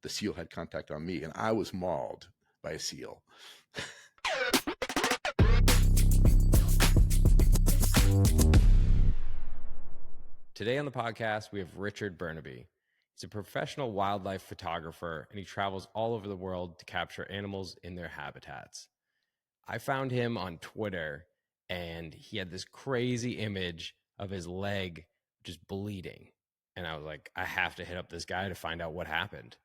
the seal had contact on me, and I was mauled by a seal. Today on the podcast, we have Richard Bernabe. He's a professional wildlife photographer, and he travels all over the world to capture animals in their habitats. I found him on Twitter, and he had this crazy image of his leg just bleeding. And I was like, I have to hit up this guy to find out what happened.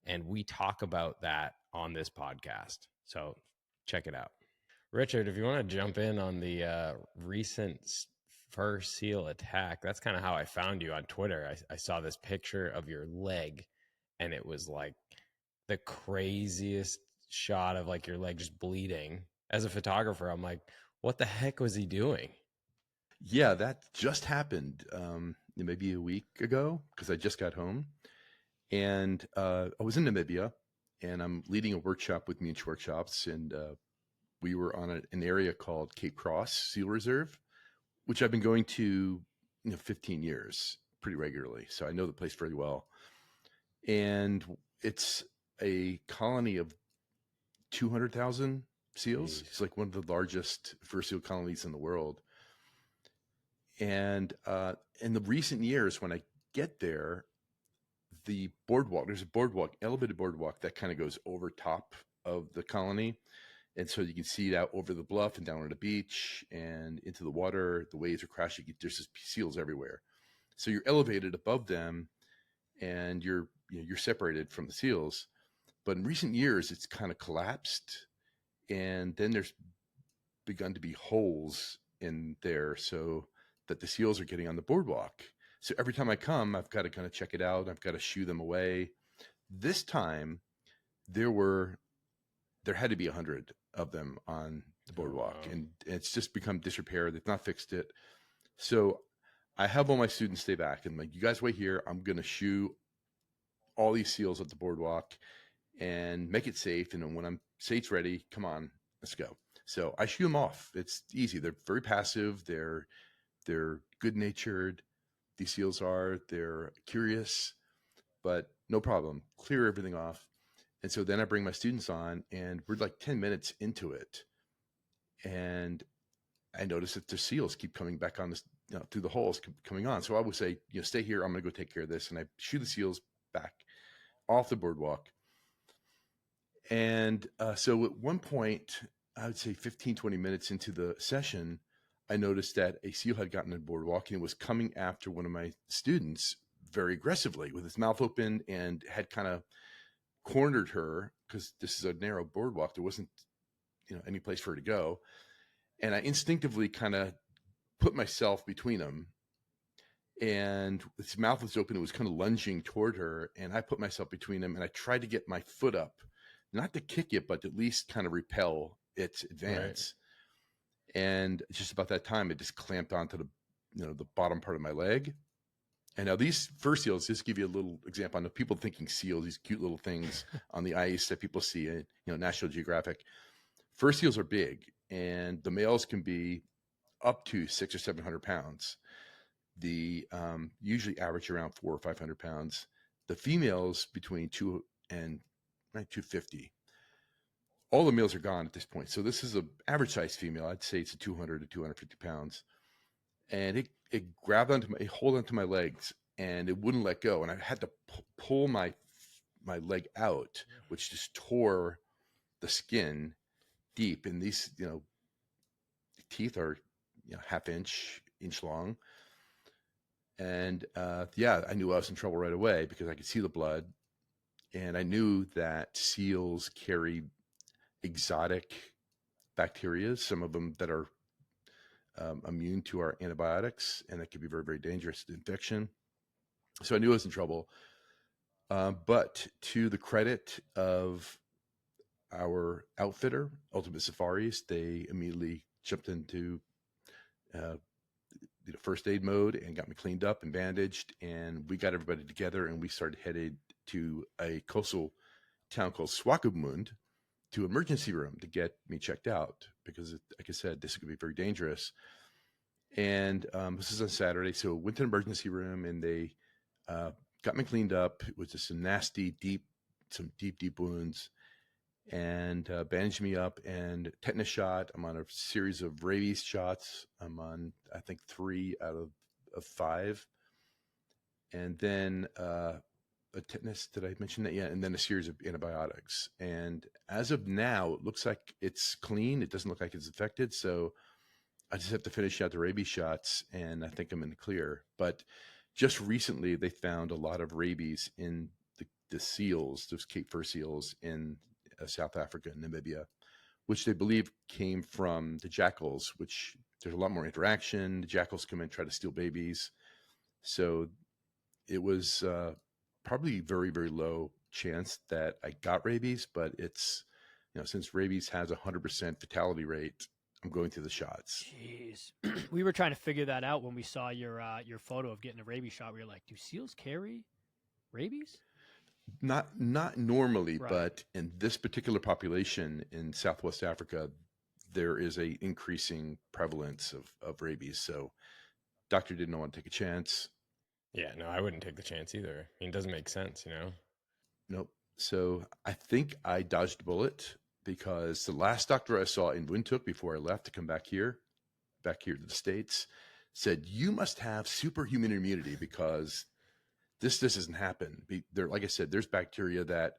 And we talk about that on this podcast. So check it out. Richard, if you want to jump in on the recent fur seal attack, that's kind of how I found you on Twitter. I saw this picture of your leg, and it was like the craziest shot of like your leg just bleeding. As a photographer, I'm like, what the heck was he doing? Yeah, that just happened maybe a week ago because I just got home. And I was in Namibia, and I'm leading a workshop with Munch Workshops, and we were on an area called Cape Cross Seal Reserve, which I've been going to 15 years pretty regularly. So I know the place very well. And it's a colony of 200,000 seals. Jeez. It's like one of the largest fur seal colonies in the world. And in the recent years, when I get there, the boardwalk, there's a boardwalk, elevated boardwalk that kind of goes over top of the colony. And so you can see it out over the bluff and down on the beach and into the water. The waves are crashing. There's just seals everywhere. So you're elevated above them, and you're separated from the seals. But in recent years, it's kind of collapsed, and then there's begun to be holes in there so that the seals are getting on the boardwalk. So every time I come, I've got to kind of check it out. I've got to shoo them away. This time, there had to be 100 of them on the boardwalk, and it's just become disrepair. They've not fixed it. So I have all my students stay back, and like, you guys wait here. I'm going to shoo all these seals at the boardwalk and make it safe. And then when I'm say it's ready, come on, let's go. So I shoo them off. It's easy. They're very passive. They're good natured. These seals are. They're curious, but no problem. Clear everything off. And so then I bring my students on, and we're like 10 minutes into it. And I notice that the seals keep coming back on this, through the holes coming on. So I would say, stay here. I'm going to go take care of this. And I shoo the seals back off the boardwalk. And so at one point, I would say 15, 20 minutes into the session, I noticed that a seal had gotten on the boardwalk and was coming after one of my students very aggressively with his mouth open, and had kind of cornered her because this is a narrow boardwalk. There wasn't, any place for her to go. And I instinctively kind of put myself between them, and his mouth was open. It was kind of lunging toward her, and I put myself between them, and I tried to get my foot up, not to kick it, but at least kind of repel its advance. Right. And just about that time, it just clamped onto the bottom part of my leg. And now these fur seals, just to give you a little example, I know people thinking seals, these cute little things on the ice that people see in, National Geographic. Fur seals are big, and the males can be up to 600 or 700 pounds. The usually average around 400 or 500 pounds. The females between 2 and 250. All the males are gone at this point. So this is an average size female. I'd say it's a 200 to 250 pounds. And it grabbed hold onto my legs, and it wouldn't let go. And I had to pull my leg out, which just tore the skin deep. And these, teeth are, half inch long. And I knew I was in trouble right away because I could see the blood. And I knew that seals carry exotic bacteria, some of them that are immune to our antibiotics, and that could be very, very dangerous to infection. So I knew I was in trouble. But to the credit of our outfitter, Ultimate Safaris, they immediately jumped into first aid mode and got me cleaned up and bandaged, and we got everybody together, and we started headed to a coastal town called Swakopmund to emergency room to get me checked out because, like I said, this could be very dangerous. And this is on Saturday, so went to an emergency room, and they got me cleaned up. It was just a nasty, deep some deep wounds, and bandaged me up and tetanus shot. I'm on a series of rabies shots. I'm on, I think, 3 out of 5. And then a tetanus, did I mention that? Yeah. And then a series of antibiotics. And as of now, it looks like it's clean. It doesn't look like it's infected. So I just have to finish out the rabies shots, and I think I'm in the clear. But just recently, they found a lot of rabies in the seals, those Cape fur seals in South Africa and Namibia, which they believe came from the jackals, which there's a lot more interaction. The jackals come in, try to steal babies. So it was probably very low chance that I got rabies, but it's, since rabies has 100% fatality rate, I'm going through the shots. Jeez. We were trying to figure that out when we saw your photo of getting a rabies shot. We were like, do seals carry rabies? Not normally, Right. but in this particular population in Southwest Africa, there is a increasing prevalence of rabies. So doctor didn't want to take a chance. Yeah, no, I wouldn't take the chance either. I mean, it doesn't make sense, you know? Nope. So I think I dodged a bullet, because the last doctor I saw in Windhoek before I left to come back here to the States, said, you must have superhuman immunity, because this doesn't happen. There, like I said, there's bacteria that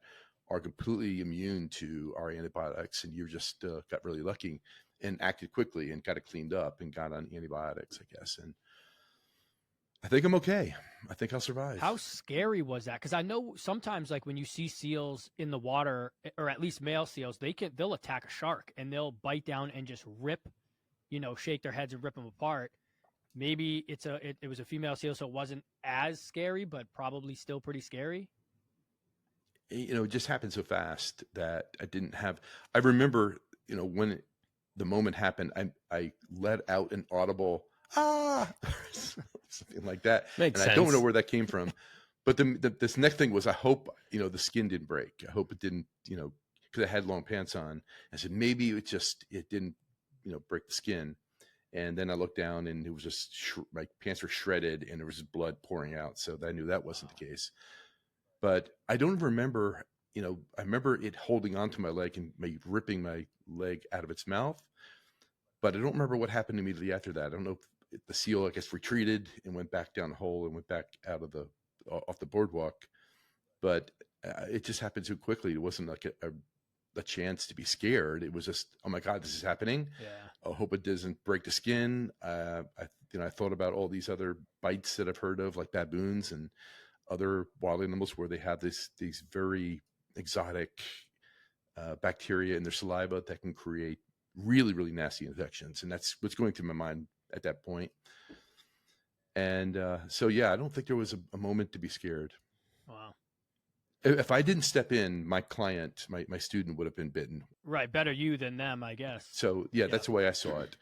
are completely immune to our antibiotics, and you just got really lucky and acted quickly and got it cleaned up and got on antibiotics, I guess. And I think I'm okay. I think I'll survive. How scary was that? Because I know sometimes, like when you see seals in the water, or at least male seals, they'll attack a shark and they'll bite down and just rip, shake their heads and rip them apart. Maybe it was a female seal, so it wasn't as scary, but probably still pretty scary. It just happened so fast that I didn't have. I remember, when the moment happened, I let out an audible something like that. Makes and sense. I don't know where that came from. But this next thing was, I hope, the skin didn't break. I hope it didn't, because I had long pants on. I said, maybe it didn't, break the skin. And then I looked down, and it was just my pants were shredded, and there was just blood pouring out. So I knew that wasn't the case. But I don't remember, I remember it holding onto my leg and ripping my leg out of its mouth. But I don't remember what happened immediately after that. I don't know if the seal, I guess, retreated and went back down the hole and went back out of off the boardwalk. But it just happened so quickly. It wasn't like a chance to be scared. It was just, oh my God, this is happening. Yeah. I hope it doesn't break the skin. I thought about all these other bites that I've heard of, like baboons and other wild animals, where they have these very exotic bacteria in their saliva that can create really nasty infections. And that's what's going through my mind at that point. And so, yeah, I don't think there was a moment to be scared. Wow. If I didn't step in, my client, my student, would have been bitten. Right. Better you than them, I guess. So, yeah, that's the way I saw it.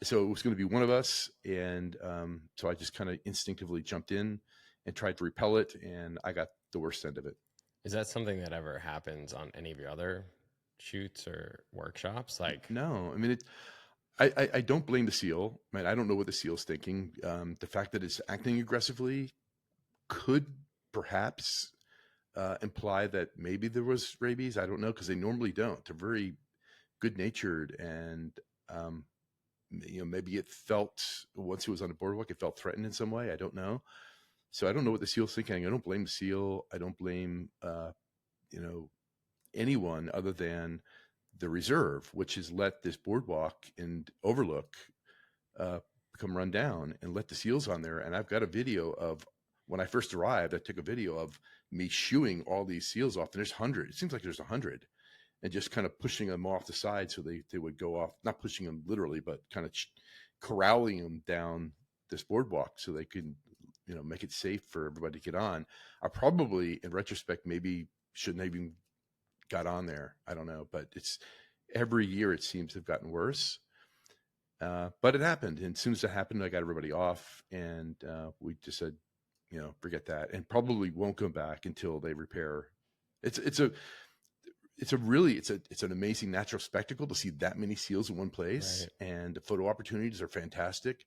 So it was going to be one of us. And so I just kind of instinctively jumped in and tried to repel it. And I got the worst end of it. Is that something that ever happens on any of your other shoots or workshops? Like, no, I mean, I don't blame the seal. I mean, I don't know what the seal's thinking. The fact that it's acting aggressively could perhaps imply that maybe there was rabies. I don't know, because they normally don't. They're very good-natured, and maybe it felt, once it was on the boardwalk, it felt threatened in some way. I don't know. So I don't know what the seal's thinking. I don't blame the seal. I don't blame anyone other than the reserve, which has let this boardwalk and overlook become run down and let the seals on there. And I've got a video of when I first arrived. I took a video of me shooing all these seals off, and there's 100. It seems like there's 100, and just kind of pushing them off the side so they would go off, not pushing them literally, but kind of corralling them down this boardwalk so they could, make it safe for everybody to get on. I probably, in retrospect, maybe shouldn't have even got on there. I don't know, but it's every year it seems to have gotten worse. But it happened. And as soon as it happened, I got everybody off, and we just said, forget that, and probably won't go back until they repair. It's an amazing natural spectacle to see that many seals in one place. Right. And the photo opportunities are fantastic,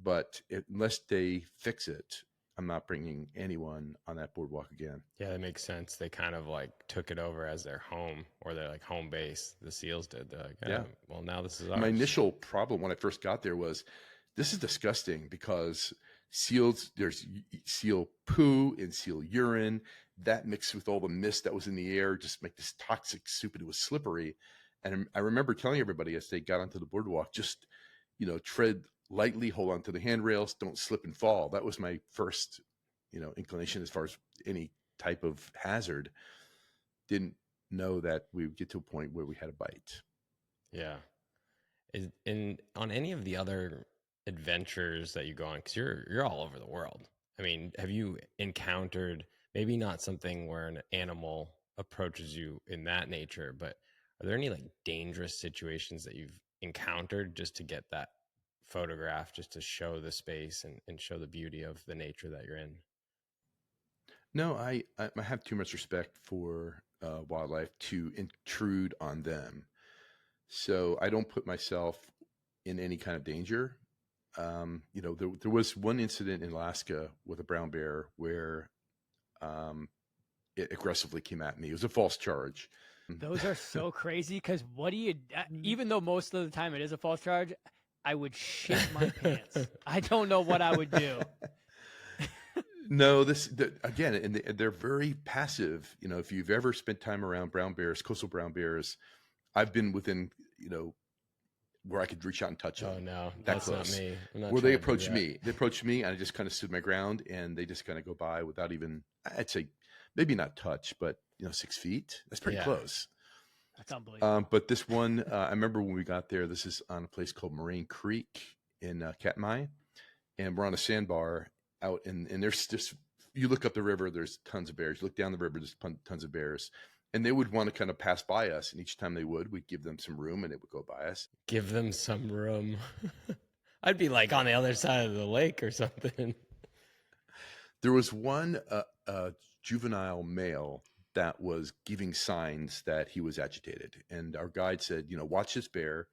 but unless they fix it, I'm not bringing anyone on that boardwalk again. Yeah, that makes sense. They kind of like took it over as their home or their like home base. The seals did. They're like, Yeah. well, now this is My ours. initial problem when I first got there was, this is disgusting, because seals, there's seal poo and seal urine that mixed with all the mist that was in the air just make this toxic soup, and it was slippery. And I remember telling everybody as they got onto the boardwalk, just, tread lightly, hold on to the handrails, don't slip and fall. That was my first, inclination as far as any type of hazard. Didn't know that we would get to a point where we had a bite. Yeah. On any of the other adventures that you go on, because you're all over the world. I mean, have you encountered maybe not something where an animal approaches you in that nature, but are there any like dangerous situations that you've encountered just to get that photograph, just to show the space and show the beauty of the nature that you're in? No, I have too much respect for wildlife to intrude on them. So I don't put myself in any kind of danger. There was one incident in Alaska with a brown bear where it aggressively came at me. It was a false charge. Those are so crazy because what do you, even though most of the time it is a false charge, I would shit my pants. I don't know what I would do. No, again, and they're very passive. If you've ever spent time around brown bears, coastal brown bears, I've been within, where I could reach out and touch them. Oh no, that that's close. not me. I'm not Where they trying to do approached that. me. They approached me, and I just kind of stood my ground, and they just kind of go by without even, I'd say, maybe not touch, but 6 feet. That's pretty Yeah. close. That's unbelievable. But this one, I remember when we got there. This is on a place called Moraine Creek in Katmai, and we're on a sandbar out, and there's just, you look up the river, there's tons of bears. You look down the river, there's tons of bears. And they would want to kind of pass by us. And each time they would, we'd give them some room, and it would go by us. Give them some room. I'd be like on the other side of the lake or something. There was one juvenile male that was giving signs that he was agitated. And our guide said, watch this bear.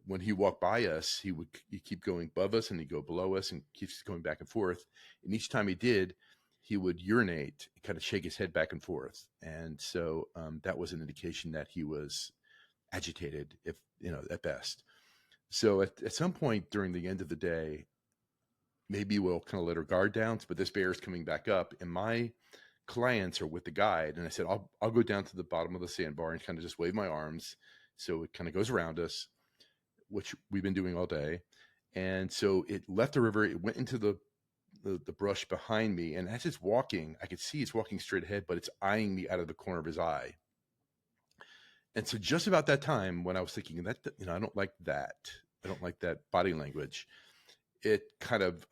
When he walked by us, he'd keep going above us, and he'd go below us, and keeps going back and forth. And each time he did, he would urinate, kind of shake his head back and forth. And so that was an indication that he was agitated, if, at best. So at some point during the end of the day, maybe we'll kind of let our guard down, but this bear is coming back up, and my clients are with the guide. And I said, I'll go down to the bottom of the sandbar and kind of just wave my arms. So it kind of goes around us, which we've been doing all day. And so it left the river, it went into the brush behind me. And as it's walking, I could see it's walking straight ahead, but it's eyeing me out of the corner of his eye. And so just about that time when I was thinking that, I don't like that. I don't like that body language. It kind of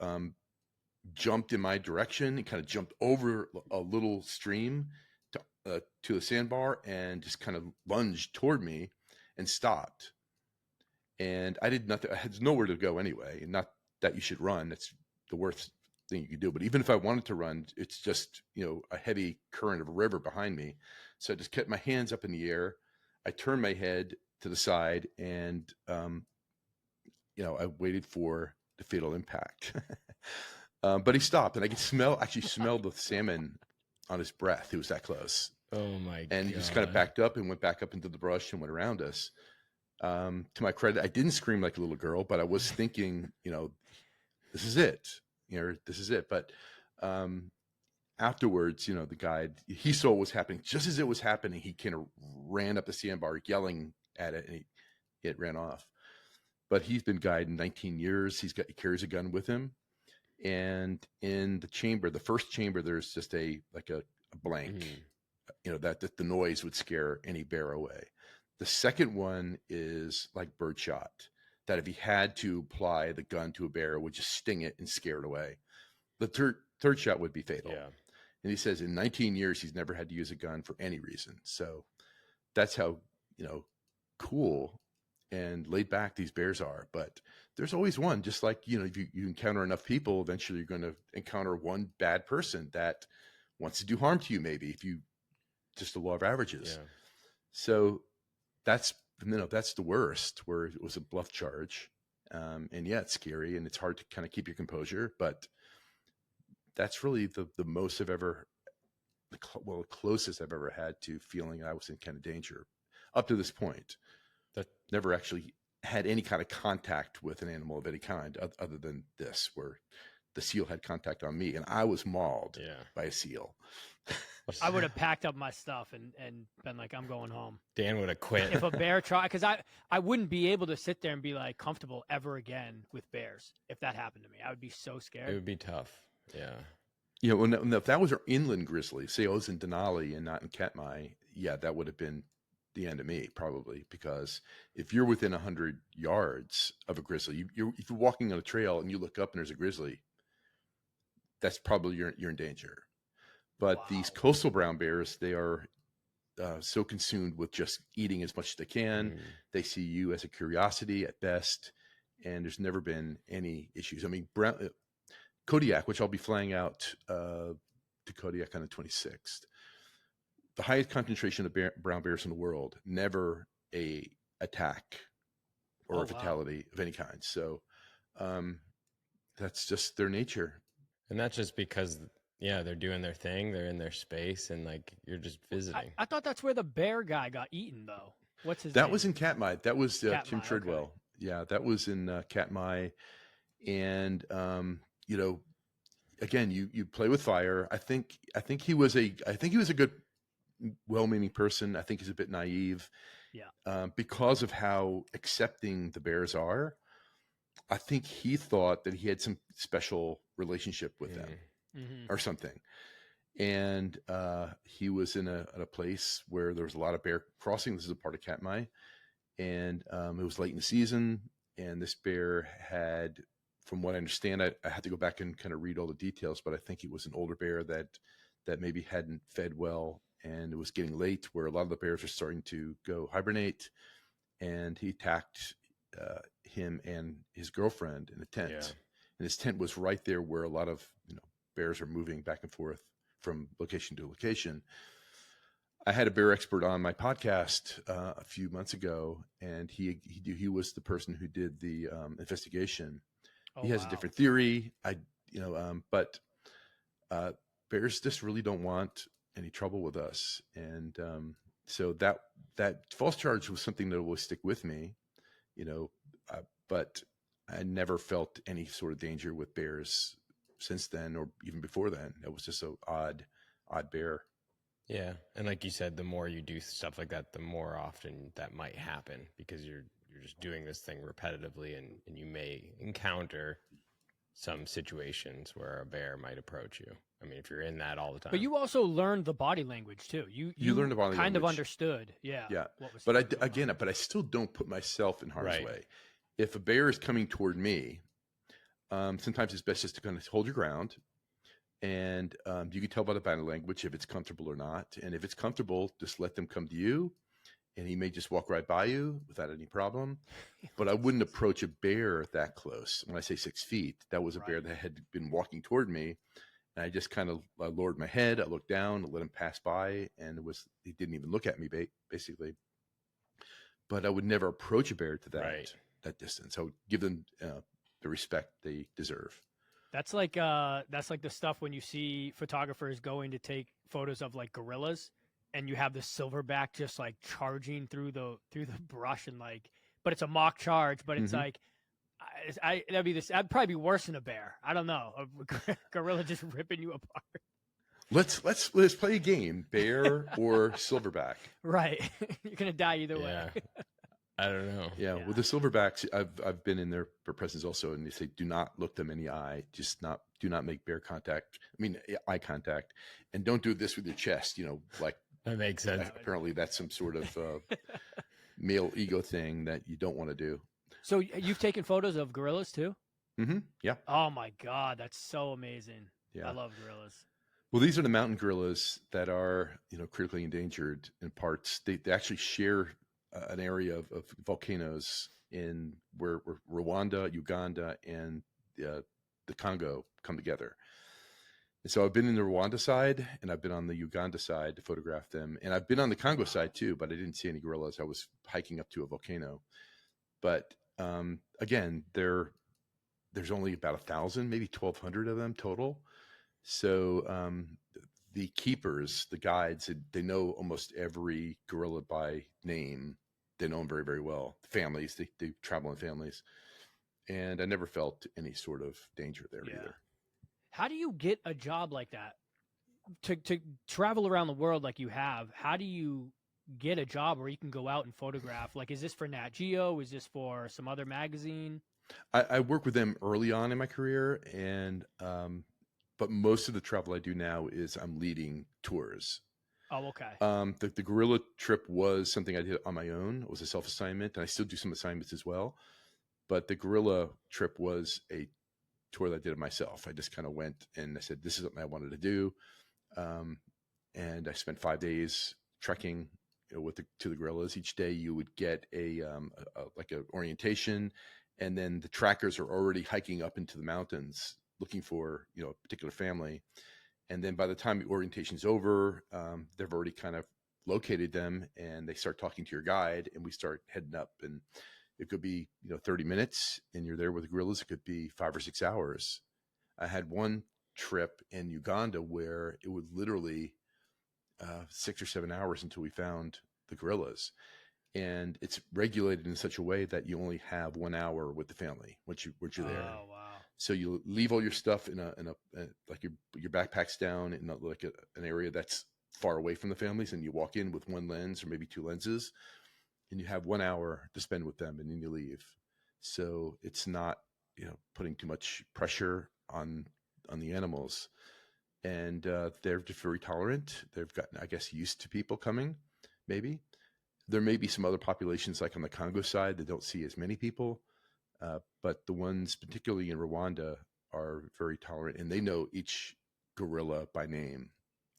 jumped in my direction. It kind of jumped over a little stream to the sandbar and just kind of lunged toward me and stopped. And I did nothing. I had nowhere to go anyway. Not that you should run. That's the worst thing you could do. But even if I wanted to run, it's just, a heavy current of a river behind me. So I just kept my hands up in the air. I turned my head to the side, and, I waited for the fatal impact. But he stopped, and I could actually smell the salmon on his breath. He was that close. Oh my God. And he just kind of backed up and went back up into the brush and went around us. To my credit, I didn't scream like a little girl, but I was thinking, this is it. This is it. But afterwards, the guide, he saw what was happening. Just as it was happening, he kind of ran up the sandbar yelling at it, and it ran off. But he's been guiding 19 years. He carries a gun with him. And in the first chamber, there's just a blank, that the noise would scare any bear away. The second one is like birdshot, that if he had to apply the gun to a bear, it would just sting it and scare it away. The third shot would be fatal. Yeah. And he says in 19 years, he's never had to use a gun for any reason. So that's how, cool and laid back these bears are. But there's always one, just like, if you encounter enough people, eventually you're going to encounter one bad person that wants to do harm to you, maybe, if you just the law of averages. Yeah. So that's the worst, where it was a bluff charge. And yeah, it's scary, and it's hard to kind of keep your composure, but that's really the most I've ever, the closest I've ever had to feeling I was in kind of danger up to this point. That Never actually had any kind of contact with an animal of any kind other than this, where the seal had contact on me and I was mauled by a seal. I would have packed up my stuff and been like, I'm going home. Dan would have quit. If a bear tried, because I wouldn't be able to sit there and be like comfortable ever again with bears if that happened to me. I would be so scared. It would be tough. Yeah. You know, when, if that was an inland grizzly, say I was in Denali and not in Katmai, yeah, that would have been the end of me probably, because if you're within 100 yards of a grizzly, if you're walking on a trail and you look up and there's a grizzly, that's probably you're in danger. But these coastal brown bears, they are so consumed with just eating as much as they can. They see you as a curiosity at best, and there's never been any issues. I mean, Kodiak, which I'll be flying out to Kodiak on the 26th, the highest concentration of brown bears in the world, never a attack or a fatality of any kind. So that's just their nature. And that's just because, yeah, they're doing their thing. They're in their space, and like you're just visiting. I thought that's where the bear guy got eaten, though. What's his name? That was in Katmai. That was Tim Treadwell. Okay. Yeah, that was in Katmai. And, you know, again, you play with fire. I think he was a good, well-meaning person. I think he's a bit naive. Yeah. Because of how accepting the bears are, I think he thought that he had some special relationship with them or something. And he was in a place where there was a lot of bear crossing. This is a part of Katmai. And it was late in the season. And this bear had, from what I understand, I had to go back and kind of read all the details, but I think he was an older bear that maybe hadn't fed well. And it was getting late where a lot of the bears are starting to go hibernate. And he attacked him and his girlfriend in a tent. Yeah. And his tent was right there where a lot of bears are moving back and forth from location to location. I had a bear expert on my podcast a few months ago, and he was the person who did the investigation. He has a different theory. But bears just really don't want any trouble with us, and so that false charge was something that will stick with me, but I never felt any sort of danger with bears since then, or even before then. It was just an odd bear. Yeah, and like you said, the more you do stuff like that, the more often that might happen, because you're just doing this thing repetitively, and you may encounter some situations where a bear might approach you. I mean, if you're in that all the time. But you also learned the body language too. You learned the body kind language. of understood. Yeah. But I still don't put myself in harm's way. If a bear is coming toward me, sometimes it's best just to kind of hold your ground. And you can tell by the body language if it's comfortable or not. And if it's comfortable, just let them come to you. And he may just walk right by you without any problem. But I wouldn't approach a bear that close. When I say 6 feet, that was a bear that had been walking toward me. And I just kind of lowered my head. I looked down, let him pass by. And he didn't even look at me, basically. But I would never approach a bear to that distance. I would give them the respect they deserve. That's like the stuff when you see photographers going to take photos of like gorillas, and you have the silverback just like charging through the brush, and but it's a mock charge, but it's like, that'd probably be worse than a bear. I don't know, a gorilla just ripping you apart. Let's play a game, bear or silverback. Right, you're gonna die either way. I don't know. Yeah, with the silverbacks, I've been in their presence also, and they say do not look them in the eye, do not make eye contact, and don't do this with your chest. Like that makes sense. Apparently, that's some sort of male ego thing that you don't want to do. So you've taken photos of gorillas too? Mm-hmm. Yeah. Oh my God, that's so amazing. Yeah, I love gorillas. Well, these are the mountain gorillas that are critically endangered in parts. They actually share an area of volcanoes in where Rwanda, Uganda, and the Congo come together. And so I've been in the Rwanda side, and I've been on the Uganda side to photograph them. And I've been on the Congo side too, but I didn't see any gorillas. I was hiking up to a volcano. But again, there's only about 1,000, maybe 1,200 of them total. So the keepers, the guides, they know almost every gorilla by name. They know them very, very well. The families, they travel in families. And I never felt any sort of danger there either. How do you get a job like that? To travel around the world like you have, how do you get a job where you can go out and photograph? Like, is this for Nat Geo? Is this for some other magazine? I worked with them early on in my career, and but most of the travel I do now is I'm leading tours. Oh, okay. The gorilla trip was something I did on my own. It was a self assignment, and I still do some assignments as well. But the gorilla trip was a tour that I did myself. I just kind of went and I said, "This is something I wanted to do," and I spent 5 days trekking to the gorillas. Each day you would get a like an orientation, and then the trackers are already hiking up into the mountains looking for a particular family. And then by the time the orientation's over, they've already kind of located them, and they start talking to your guide, and we start heading up. And it could be 30 minutes, and you're there with the gorillas. It could be 5 or 6 hours. I had one trip in Uganda where it would literally 6 or 7 hours until we found the gorillas. And it's regulated in such a way that you only have 1 hour with the family once you're there. Oh, wow. So you leave all your stuff in a like your backpacks down in an area that's far away from the families, and you walk in with one lens or maybe two lenses, and you have 1 hour to spend with them, and then you leave. So it's not putting too much pressure on the animals, and they're just very tolerant. They've gotten, I guess, used to people coming. Maybe there may be some other populations like on the Congo side that don't see as many people. But the ones, particularly in Rwanda, are very tolerant, and they know each gorilla by name.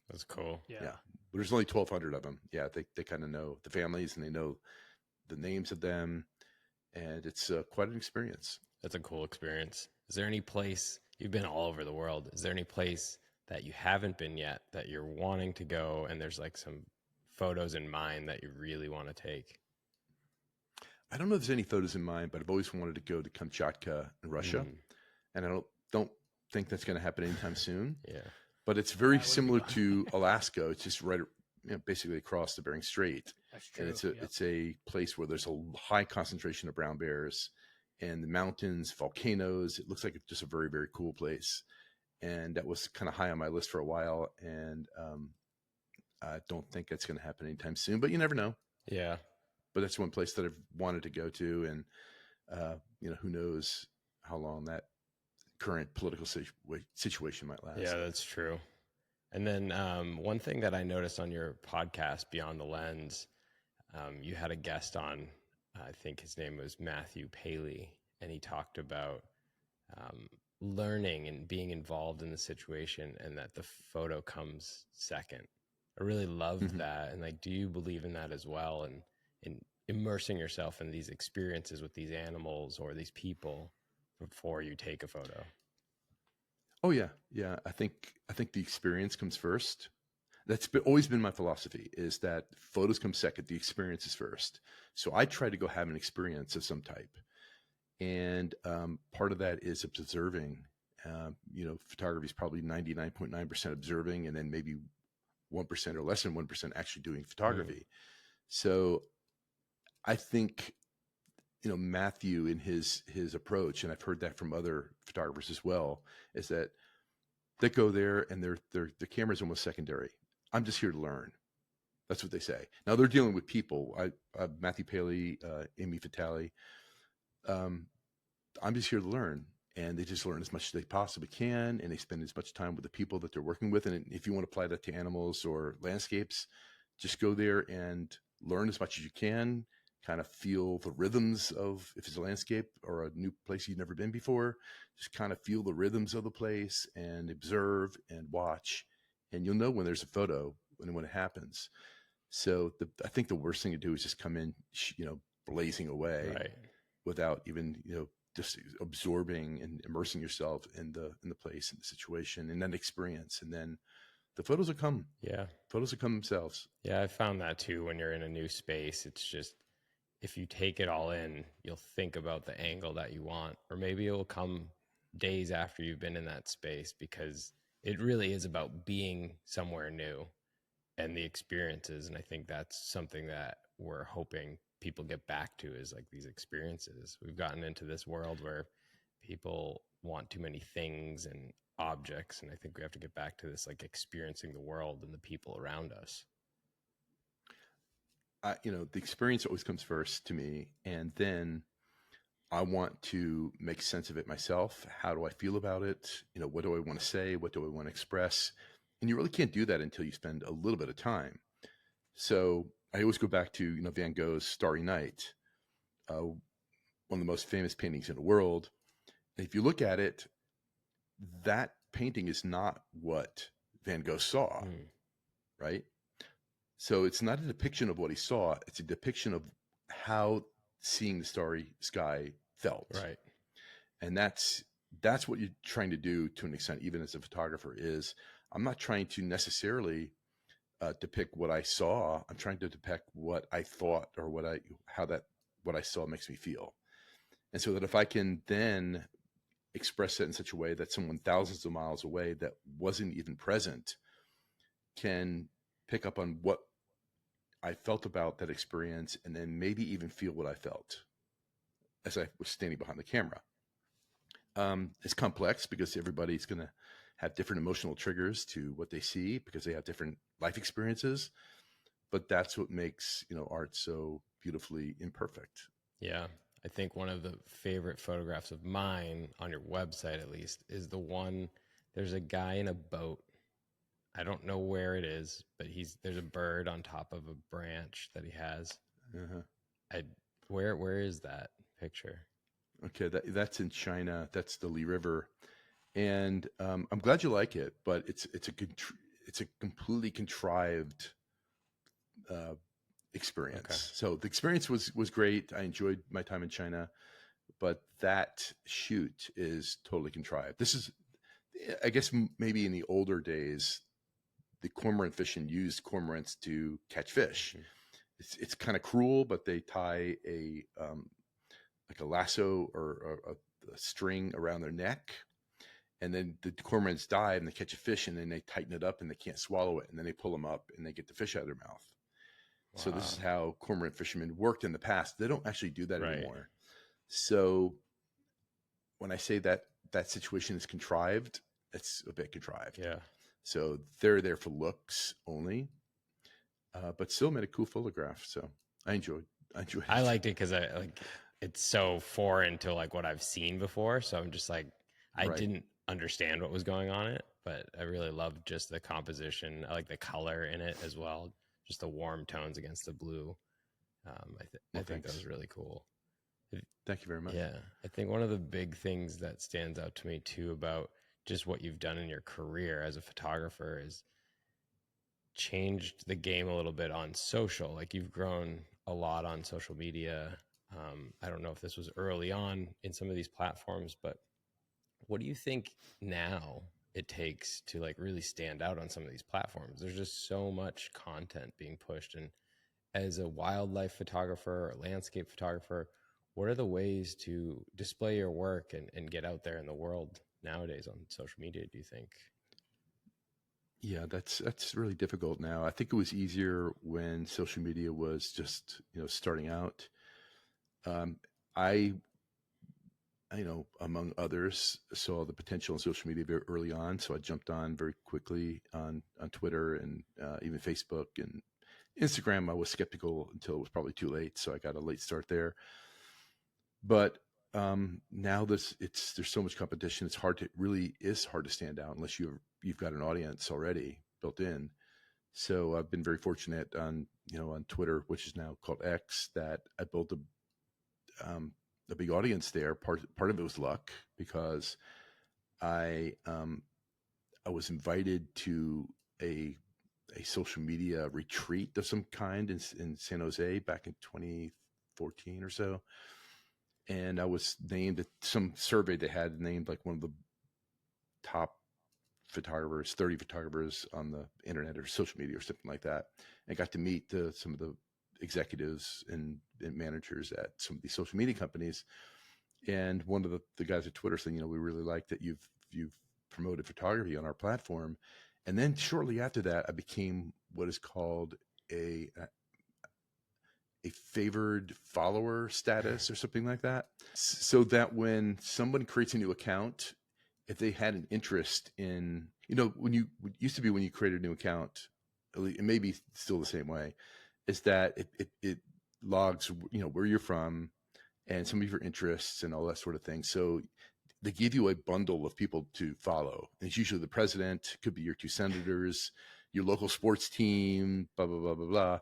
That's cool. Yeah. But there's only 1,200 of them. Yeah, they kind of know the families, and they know the names of them, and it's quite an experience. That's a cool experience. Is there any place, you've been all over the world, is there any place that you haven't been yet that you're wanting to go, and there's like some photos in mind that you really want to take? I don't know if there's any photos in mind, but I've always wanted to go to Kamchatka in Russia, and I don't think that's going to happen anytime soon. Yeah, but it's very similar to Alaska. It's just right, basically across the Bering Strait. That's true. And it's a place where there's a high concentration of brown bears, and the mountains, volcanoes. It looks like it's just a very, very cool place, and that was kind of high on my list for a while. And I don't think it's going to happen anytime soon, but you never know. Yeah. But that's one place that I've wanted to go to, and who knows how long that current political situation might last. Yeah, that's true. And then one thing that I noticed on your podcast, Beyond the Lens, you had a guest on, I think his name was Matthew Paley, and he talked about learning and being involved in the situation, and that the photo comes second. I really loved that. And like, do you believe in that as well? And in immersing yourself in these experiences with these animals or these people before you take a photo? Oh yeah. I think the experience comes first. That's always been my philosophy, is that photos come second, the experience is first. So I try to go have an experience of some type, and part of that is observing. Photography is probably 99.9% observing, and then maybe 1% or less than 1% actually doing photography. So I think, Matthew in his approach, and I've heard that from other photographers as well, is that they go there and the camera's almost secondary. I'm just here to learn. That's what they say. Now they're dealing with people. Matthew Paley, Amy Vitale. I'm just here to learn, and they just learn as much as they possibly can, and they spend as much time with the people that they're working with. And if you want to apply that to animals or landscapes, just go there and learn as much as you can. Kind of feel the rhythms of, if it's a landscape or a new place you've never been before, just kind of feel the rhythms of the place and observe and watch, and you'll know when there's a photo when it happens. So I think the worst thing to do is just come in, blazing away, Right, without even, just absorbing and immersing yourself in the place and the situation and then experience, and then the photos will come. Yeah. Photos will come themselves. Yeah, I found that too. When you're in a new space, it's just, if you take it all in, you'll think about the angle that you want, or maybe it will come days after you've been in that space because it really is about being somewhere new and the experiences. And I think that's something that we're hoping people get back to, is like these experiences. We've gotten into this world where people want too many things and objects. And I think we have to get back to this, like experiencing the world and the people around us. The experience always comes first to me. And then I want to make sense of it myself. How do I feel about it? What do I want to say? What do I want to express? And you really can't do that until you spend a little bit of time. So I always go back to, Van Gogh's Starry Night, one of the most famous paintings in the world. And if you look at it, that painting is not what Van Gogh saw, right? So it's not a depiction of what he saw. It's a depiction of how seeing the starry sky felt. Right. And that's what you're trying to do to an extent, even as a photographer. Is I'm not trying to necessarily depict what I saw. I'm trying to depict what I thought, or what I saw makes me feel. And so that if I can then express it in such a way that someone thousands of miles away that wasn't even present can pick up on what I felt about that experience, and then maybe even feel what I felt as I was standing behind the camera. It's complex because everybody's going to have different emotional triggers to what they see because they have different life experiences. But that's what makes, art so beautifully imperfect. Yeah. I think one of the favorite photographs of mine on your website, at least, is the one, there's a guy in a boat. I don't know where it is, but there's a bird on top of a branch that he has. Uh-huh. Where is that picture? Okay, that's in China. That's the Li River, and I'm glad you like it. But it's a completely contrived experience. Okay. So the experience was great. I enjoyed my time in China, but that shoot is totally contrived. This is, I guess, maybe in the older days, the cormorant fishing used cormorants to catch fish. Mm-hmm. It's kind of cruel, but they tie like a lasso or a string around their neck, and then the cormorants dive and they catch a fish, and then they tighten it up and they can't swallow it, and then they pull them up and they get the fish out of their mouth. Wow. So this is how cormorant fishermen worked in the past. They don't actually do that anymore. So when I say that situation is contrived, it's a bit contrived. Yeah. So they're there for looks only, but still made a cool photograph. So I enjoyed it. I liked it because it's so foreign to like what I've seen before. So I'm just like, I didn't understand what was going on it, but I really loved just the composition. I like the color in it as well. Just the warm tones against the blue. I think that was really cool. Thank you very much. Yeah. I think one of the big things that stands out to me too about just what you've done in your career as a photographer is changed the game a little bit on social. Like you've grown a lot on social media. I don't know if this was early on in some of these platforms, but what do you think now it takes to like really stand out on some of these platforms? There's just so much content being pushed. And as a wildlife photographer or landscape photographer, what are the ways to display your work and get out there in the world nowadays on social media, do you think? Yeah, that's really difficult now. I think it was easier when social media was just, starting out. I among others, saw the potential in social media very early on. So I jumped on very quickly on Twitter and even Facebook and Instagram. I was skeptical until it was probably too late. So I got a late start there. But now there's so much competition. It's really is hard to stand out unless you've got an audience already built in. So I've been very fortunate on Twitter, which is now called X, that I built a big audience there. Part of it was luck because I was invited to a social media retreat of some kind in San Jose back in 2014 or so. And I was named at some survey they had named like one of the top photographers, 30 photographers on the internet or social media or something like that. And got to meet some of the executives and managers at some of these social media companies. And one of the guys at Twitter said, we really like that you've promoted photography on our platform. And then shortly after that, I became what is called a favored follower status or something like that. So that when someone creates a new account, if they had an interest in, when you used to be when you create a new account, it may be still the same way, is that it logs, where you're from and some of your interests and all that sort of thing. So they give you a bundle of people to follow. And it's usually the president, could be your 2 senators, your local sports team, blah, blah, blah, blah, blah.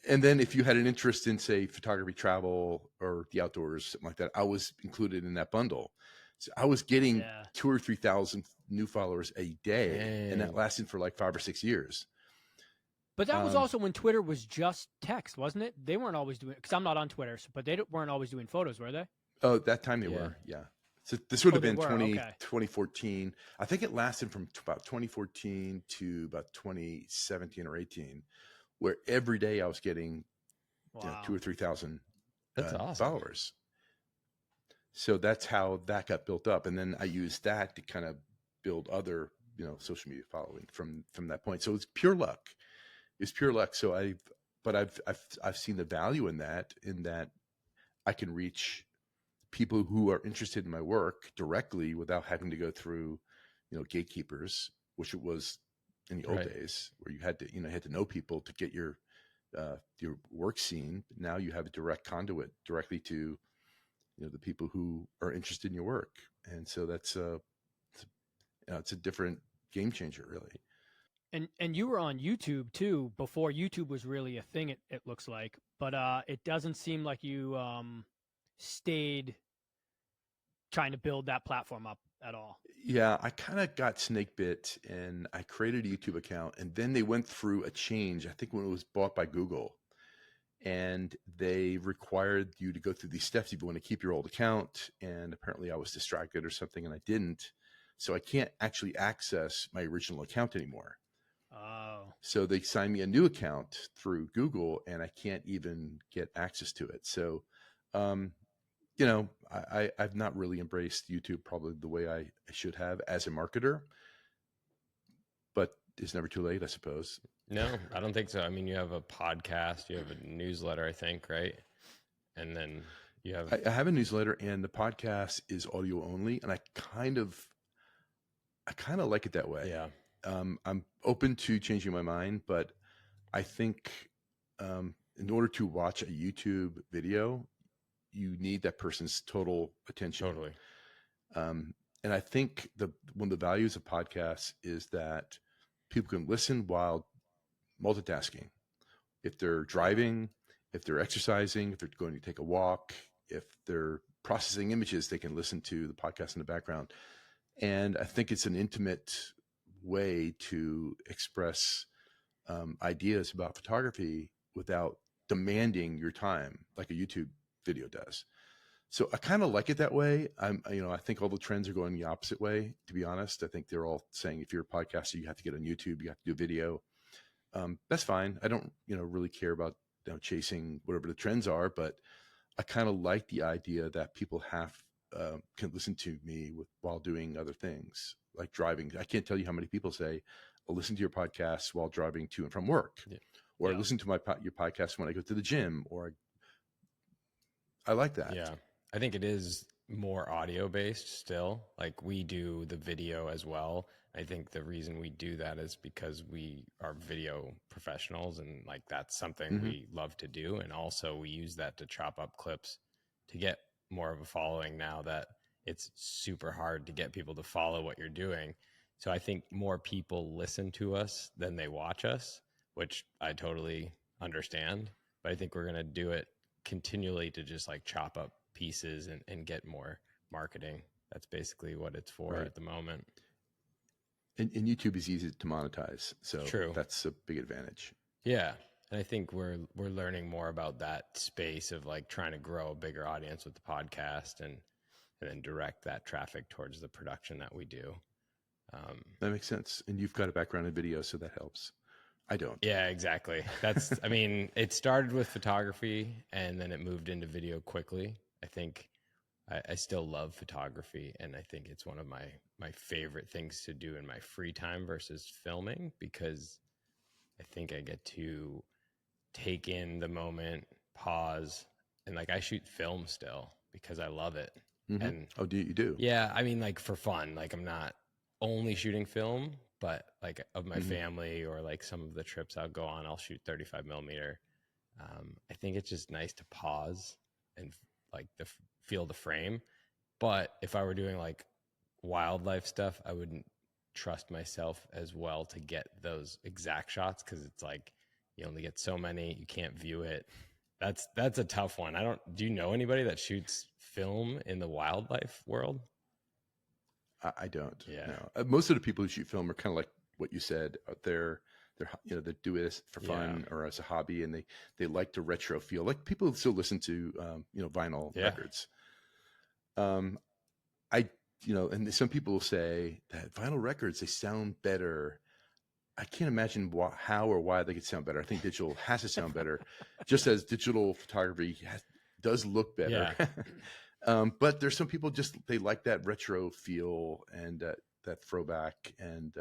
And then if you had an interest in, say, photography, travel, or the outdoors, something like that, I was included in that bundle. So I was getting 2,000 or 3,000 new followers a day. And that lasted for like 5 or 6 years. But that was also when Twitter was just text, wasn't it? They weren't always doing, because I'm not on Twitter, but they weren't always doing photos, were they? Oh, that time they were, yeah. So this would have been 2014. I think it lasted from about 2014 to about 2017 or 18, where every day I was getting 2,000 or 3,000 awesome. followers. So that's how that got built up. And then I used that to kind of build other, social media following from that point. So it's pure luck. It's pure luck. So I've seen the value in that I can reach people who are interested in my work directly without having to go through, gatekeepers, which it was in the old days, where you had to know people to get your work seen. Now you have a direct conduit directly to, the people who are interested in your work, and so that's it's a different game changer, really. And you were on YouTube too before YouTube was really a thing. It looks like, but it doesn't seem like you stayed trying to build that platform up at all. Yeah, I kind of got snake bit, and I created a YouTube account, and then they went through a change. I think when it was bought by Google, and they required you to go through these steps if you want to keep your old account. And apparently I was distracted or something, and I didn't. So I can't actually access my original account anymore. Oh. So they signed me a new account through Google, and I can't even get access to it. So, I've not really embraced YouTube probably the way I should have as a marketer, but it's never too late, I suppose. No, I don't think so. I mean, you have a podcast, you have a newsletter, I think, right? And then you have... I have a newsletter, and the podcast is audio only, and I kind of like it that way. Yeah. I'm open to changing my mind, but I think in order to watch a YouTube video, you need that person's total attention. Totally. And I think one of the values of podcasts is that people can listen while multitasking. If they're driving, if they're exercising, if they're going to take a walk, if they're processing images, they can listen to the podcast in the background. And I think it's an intimate way to express ideas about photography without demanding your time like a YouTube video does. So I kind of like it that way. I think all the trends are going the opposite way, to be honest. I think they're all saying if you're a podcaster, you have to get on YouTube, you have to do video. That's fine. I don't, really care about chasing whatever the trends are, but I kind of like the idea that people can listen to me while doing other things like driving. I can't tell you how many people say, I'll listen to your podcast while driving to and from work, or I listen to your podcast when I go to the gym, or I like that. Yeah. I think it is more audio based still. Like we do the video as well. I think the reason we do that is because we are video professionals, and like that's something we love to do. And also we use that to chop up clips to get more of a following now that it's super hard to get people to follow what you're doing. So I think more people listen to us than they watch us, which I totally understand. But I think we're going to do it continually to just like chop up pieces and get more marketing. That's basically what it's for at the moment. And YouTube is easy to monetize. So True. That's a big advantage. Yeah. And I think we're learning more about that space of like trying to grow a bigger audience with the podcast and then direct that traffic towards the production that we do. That makes sense. And you've got a background in video, so that helps. I don't. Yeah, exactly. That's, I mean, it started with photography and then it moved into video quickly. I think I still love photography, and I think it's one of my favorite things to do in my free time versus filming, because I think I get to take in the moment, pause, and like I shoot film still because I love it. Mm-hmm. And Oh, you do? yeah, I mean, like for fun, like I'm not only shooting film, but like of my Mm-hmm. family or like some of the trips I'll go on, I'll shoot 35 millimeter. I think it's just nice to pause and like feel the frame. But if I were doing like wildlife stuff, I wouldn't trust myself as well to get those exact shots, because it's like you only get so many, you can't view it. That's a tough one. Do you know anybody that shoots film in the wildlife world? I don't. Yeah. No. Most of the people who shoot film are kind of like what you said. They're they do it for fun or as a hobby, and they like to retro feel. Like people who still listen to vinyl records. I and some people will say that vinyl records, they sound better. I can't imagine how or why they could sound better. I think digital has to sound better, just as digital photography does look better. Yeah. But there's some people they like that retro feel and that throwback. And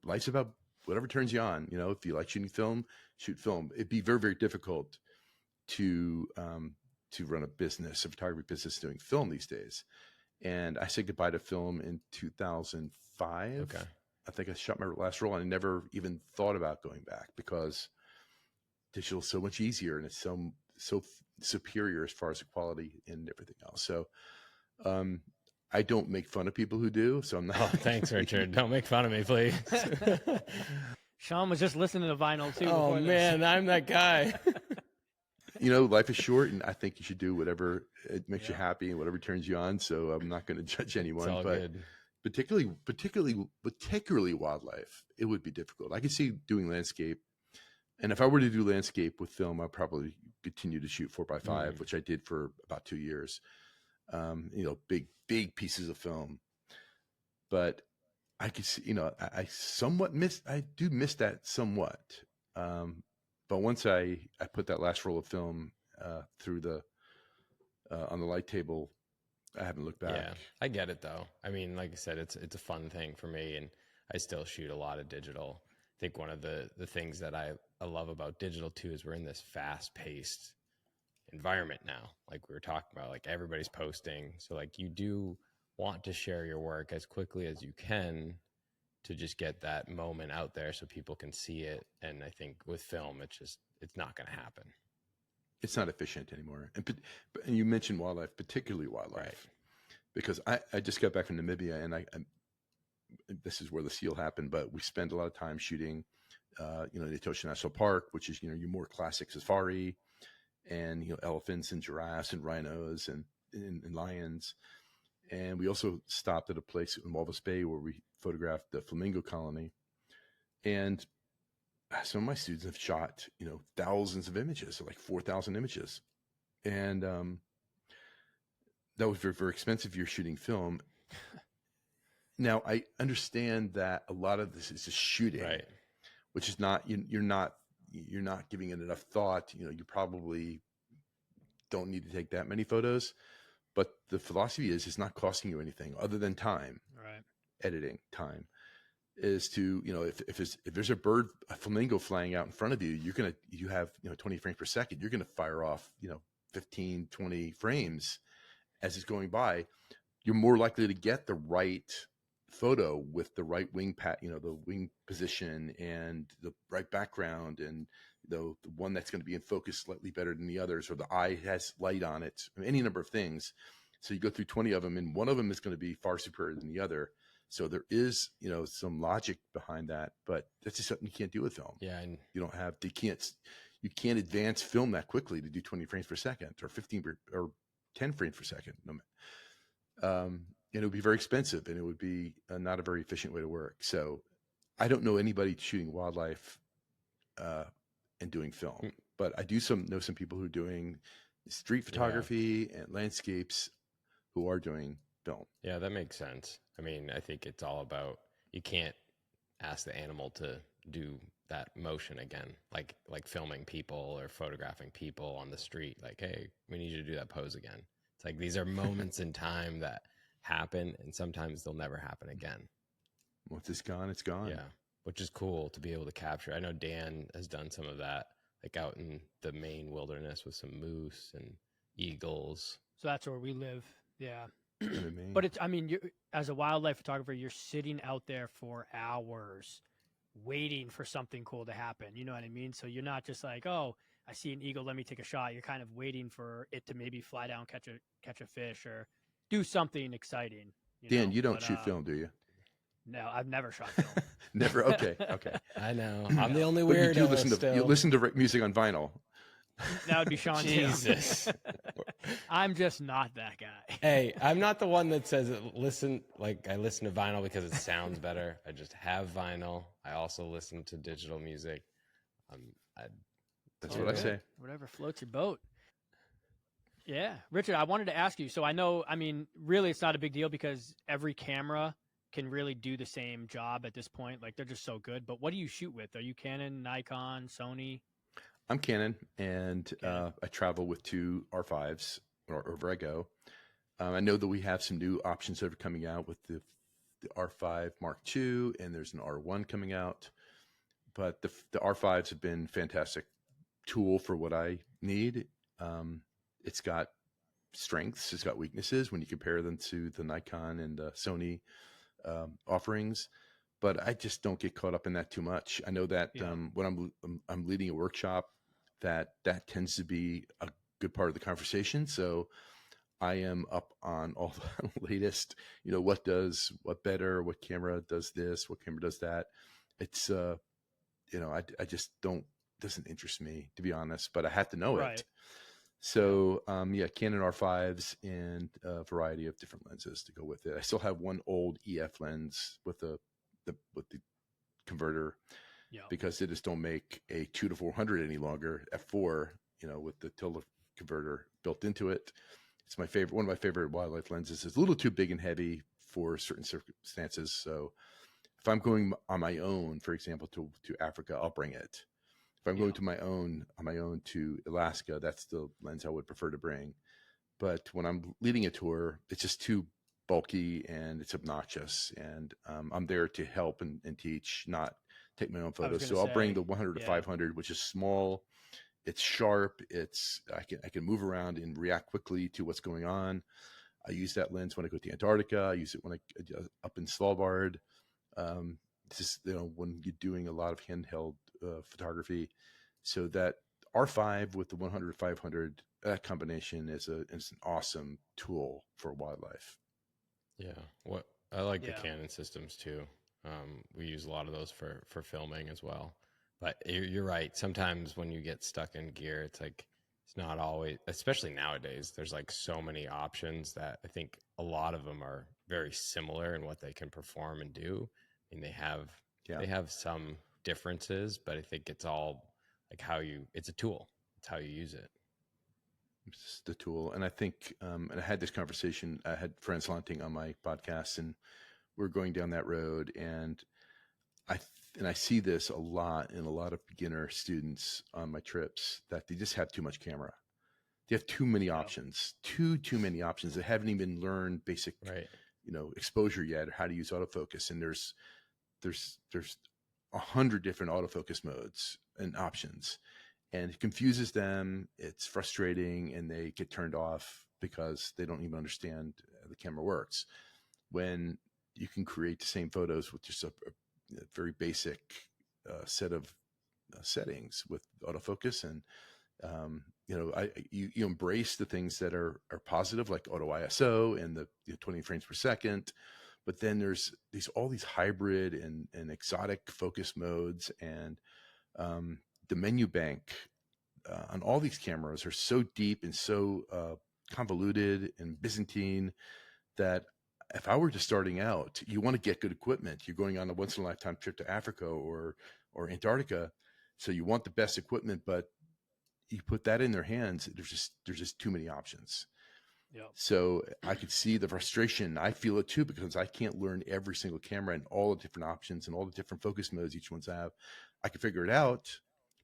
life's about whatever turns you on. If you like shooting film, shoot film. It'd be very, very difficult to run a photography business doing film these days. And I said goodbye to film in 2005. Okay. I think I shot my last roll, and I never even thought about going back because digital's so much easier and it's so superior as far as the quality and everything else. So I don't make fun of people who do. So I'm not. Oh, thanks, Richard. Don't make fun of me, please. Sean was just listening to vinyl too. Oh man, I'm that guy. Life is short, and I think you should do whatever it makes you happy and whatever turns you on. So I'm not going to judge anyone, It's all but good. particularly wildlife, it would be difficult. I could see doing landscape, and if I were to do landscape with film, I'd probably continue to shoot 4x5, which I did for about 2 years. Big pieces of film, but I could see, I somewhat I do miss that somewhat. But once I put that last roll of film through on the light table, I haven't looked back. Yeah, I get it though. I mean, like I said, it's a fun thing for me, and I still shoot a lot of digital. I think one of the things that I love about digital too is we're in this fast-paced environment now. Like we were talking about, like everybody's posting, so like you do want to share your work as quickly as you can to just get that moment out there so people can see it. And I think with film, it's not going to happen. It's not efficient anymore. And you mentioned wildlife, particularly wildlife, right? Because I just got back from Namibia, and this is where the seal happened, but we spent a lot of time shooting, the Adaptation National Park, which is, your more classic safari, and, elephants and giraffes and rhinos and lions. And we also stopped at a place in Walvis Bay where we photographed the flamingo colony. And some of my students have shot, thousands of images, like 4,000 images. And that was very, very expensive if you're shooting film. Now, I understand that a lot of this is just shooting, right? Which is not, you're not giving it enough thought. You probably don't need to take that many photos. But the philosophy is it's not costing you anything other than time, right? Editing time is to, if there's a flamingo flying out in front of you, you have 20 frames per second. You're going to fire off 15, 20 frames as it's going by. You're more likely to get the right photo with the right wing the wing position and the right background, and the one that's going to be in focus slightly better than the others, or the eye has light on it, any number of things. So you go through 20 of them, and one of them is going to be far superior than the other. So there is, some logic behind that, but that's just something you can't do with film. Yeah, and you can't advance film that quickly to do 20 frames per second or 15 or 10 frames per second. And it would be very expensive, and it would be not a very efficient way to work. So I don't know anybody shooting wildlife and doing film, but I do know some people who are doing street photography and landscapes who are doing film. Yeah, that makes sense. I mean, I think it's all about, you can't ask the animal to do that motion again, like filming people or photographing people on the street. Like, hey, we need you to do that pose again. It's like these are moments in time that happen, and sometimes they'll never happen again. Once it's gone, it's gone. Yeah, which is cool to be able to capture. I know Dan has done some of that, like out in the Maine wilderness with some moose and eagles. So that's where we live. Yeah. In the Maine. But it's, I mean, you as a wildlife photographer, you're sitting out there for hours waiting for something cool to happen. You know what I mean? So you're not just like, oh, I see an eagle, let me take a shot. You're kind of waiting for it to maybe fly down, catch a fish, or do something exciting. Dan, you don't shoot film, do you? No, I've never shot film. Never. Okay. Okay. I know. I'm the only But weirdo. you do listen to you listen to music on vinyl. That would be Sean. Jesus. I'm just not that guy. Hey, I'm not the one that says listen, like I listen to vinyl because it sounds better. I just have vinyl. I also listen to digital music. That's what I say. Whatever floats your boat. Yeah. Richard, I wanted to ask you. So I know, I mean, really it's not a big deal because every camera can really do the same job at this point. Like they're just so good. But what do you shoot with? Are you Canon, Nikon, Sony? I'm Canon, and Okay. I travel with two R5s wherever I go. I know that we have some new options that are coming out with the R5 Mark II, and there's an R1 coming out. But the R5s have been fantastic tool for what I need. It's got strengths, it's got weaknesses when you compare them to the Nikon and Sony offerings. But I just don't get caught up in that too much. I know that when I'm leading a workshop, that tends to be a good part of the conversation. So I am up on all the latest, what better, what camera does this, what camera does that. It's, I just doesn't interest me, to be honest, but I have to know it. So, Canon R5s and a variety of different lenses to go with it. I still have one old EF lens with the converter because they just don't make a 2-400 any longer. F4, with the tilt converter built into it. It's one of my favorite wildlife lenses. It's a little too big and heavy for certain circumstances. So if I'm going on my own, for example, to Africa, I'll bring it. If I'm going on my own to Alaska, that's the lens I would prefer to bring. But when I'm leading a tour, it's just too bulky and it's obnoxious. And I'm there to help and teach, not take my own photos. So I'll bring the 100 to 500, which is small. It's sharp. I can move around and react quickly to what's going on. I use that lens when I go to Antarctica. I use it when I up in Svalbard. Just when you're doing a lot of handheld photography. So that R5 with the 100 500, that combination is an awesome tool for wildlife. Yeah, I like the Canon systems too. We use a lot of those for filming as well. But you're right. Sometimes when you get stuck in gear, it's like it's not always, especially nowadays. There's like so many options that I think a lot of them are very similar in what they can perform and do. I mean, they have some differences, but I think it's all like it's a tool. It's how you use it. It's the tool. And I think, and I had this conversation, I had Franz Lanting on my podcast, and we're going down that road. And I see this a lot in a lot of beginner students on my trips, that they just have too much camera. They have too many options, too many options. They haven't even learned basic, exposure yet, or how to use autofocus. And there's 100 different autofocus modes and options, and it confuses them. It's frustrating, and they get turned off because they don't even understand how the camera works. When you can create the same photos with just a very basic set of settings with autofocus, and you embrace the things that are positive, like auto ISO and the 20 frames per second. But then there's all these hybrid and exotic focus modes, and the menu bank on all these cameras are so deep and so convoluted and Byzantine that if I were just starting out, you want to get good equipment. You're going on a once in a lifetime trip to Africa or Antarctica, so you want the best equipment, but you put that in their hands, there's just too many options. So I could see the frustration. I feel it too, because I can't learn every single camera and all the different options and all the different focus modes each one's have. I can figure it out,